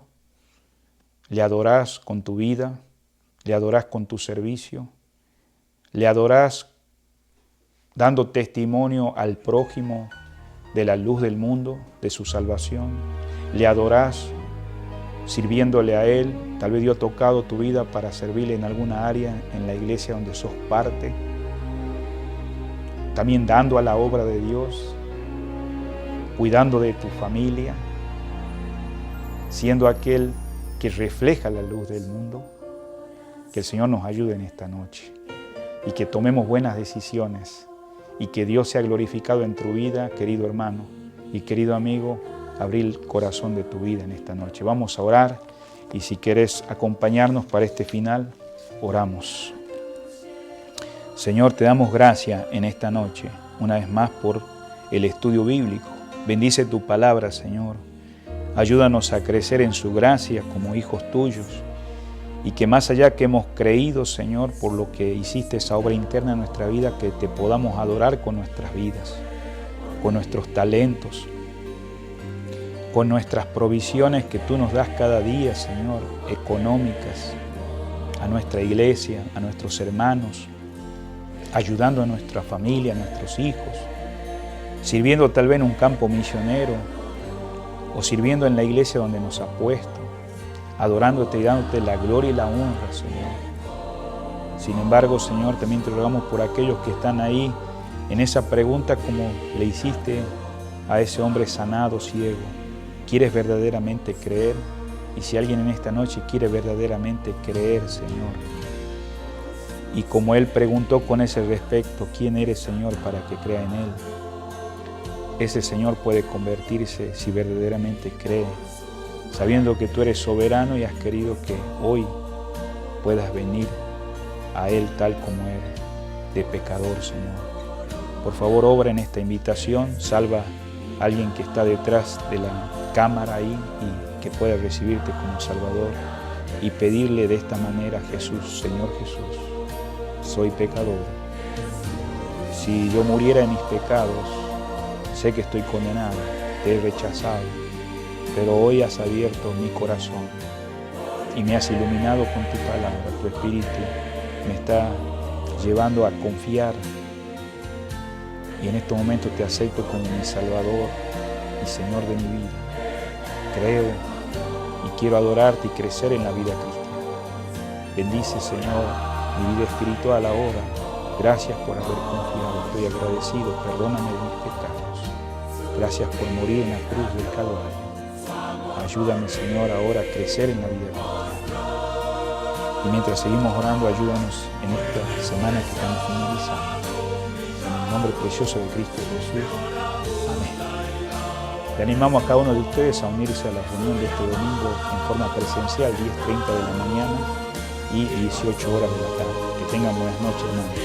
[SPEAKER 4] le adorás con tu vida, le adorás con tu servicio, le adorás dando testimonio al prójimo de la luz del mundo, de su salvación, le adorás sirviéndole a Él. Tal vez Dios ha tocado tu vida para servirle en alguna área en la iglesia donde sos parte, también dando a la obra de Dios, cuidando de tu familia, siendo aquel que refleja la luz del mundo. Que el Señor nos ayude en esta noche y que tomemos buenas decisiones y que Dios sea glorificado en tu vida, querido hermano y querido amigo. Abrir el corazón de tu vida en esta noche. Vamos a orar y si quieres acompañarnos para este final, oramos. Señor, te damos gracias en esta noche, una vez más por el estudio bíblico. Bendice tu palabra, Señor. Ayúdanos a crecer en su gracia como hijos tuyos y que más allá que hemos creído, Señor, por lo que hiciste esa obra interna en nuestra vida, que te podamos adorar con nuestras vidas, con nuestros talentos, con nuestras provisiones que tú nos das cada día, Señor, económicas, a nuestra iglesia, a nuestros hermanos, ayudando a nuestra familia, a nuestros hijos, sirviendo tal vez en un campo misionero o sirviendo en la iglesia donde nos ha puesto, adorándote y dándote la gloria y la honra, Señor. Sin embargo, Señor, también te rogamos por aquellos que están ahí en esa pregunta como le hiciste a ese hombre sanado, ciego. ¿Quieres verdaderamente creer? Y si alguien en esta noche quiere verdaderamente creer, Señor, y como Él preguntó con ese respecto, ¿quién eres, Señor, para que crea en Él? Ese Señor puede convertirse si verdaderamente cree, sabiendo que tú eres soberano y has querido que hoy puedas venir a Él tal como eres, de pecador, Señor. Por favor, obra en esta invitación, salva a alguien que está detrás de la cámara ahí y que pueda recibirte como Salvador y pedirle de esta manera a Jesús: Señor Jesús, soy pecador. Si yo muriera en mis pecados, sé que estoy condenado, te he rechazado, pero hoy has abierto mi corazón y me has iluminado con tu palabra. Tu Espíritu me está llevando a confiar y en este momento te acepto como mi Salvador y Señor de mi vida. Creo y quiero adorarte y crecer en la vida cristiana. Bendice, Señor, mi vida espiritual ahora. Gracias por haber confiado. Estoy agradecido. Perdóname de mis pecados. Gracias por morir en la cruz del Calvario. Ayúdame, Señor, ahora a crecer en la vida cristiana. Y mientras seguimos orando, ayúdanos en esta semana que estamos finalizando. En el nombre precioso de Cristo Jesús. Amén. Le animamos a cada uno de ustedes a unirse a la reunión de este domingo en forma presencial, 10:30 de la mañana y 18 horas de la tarde. Que tengan buenas noches, hermanos.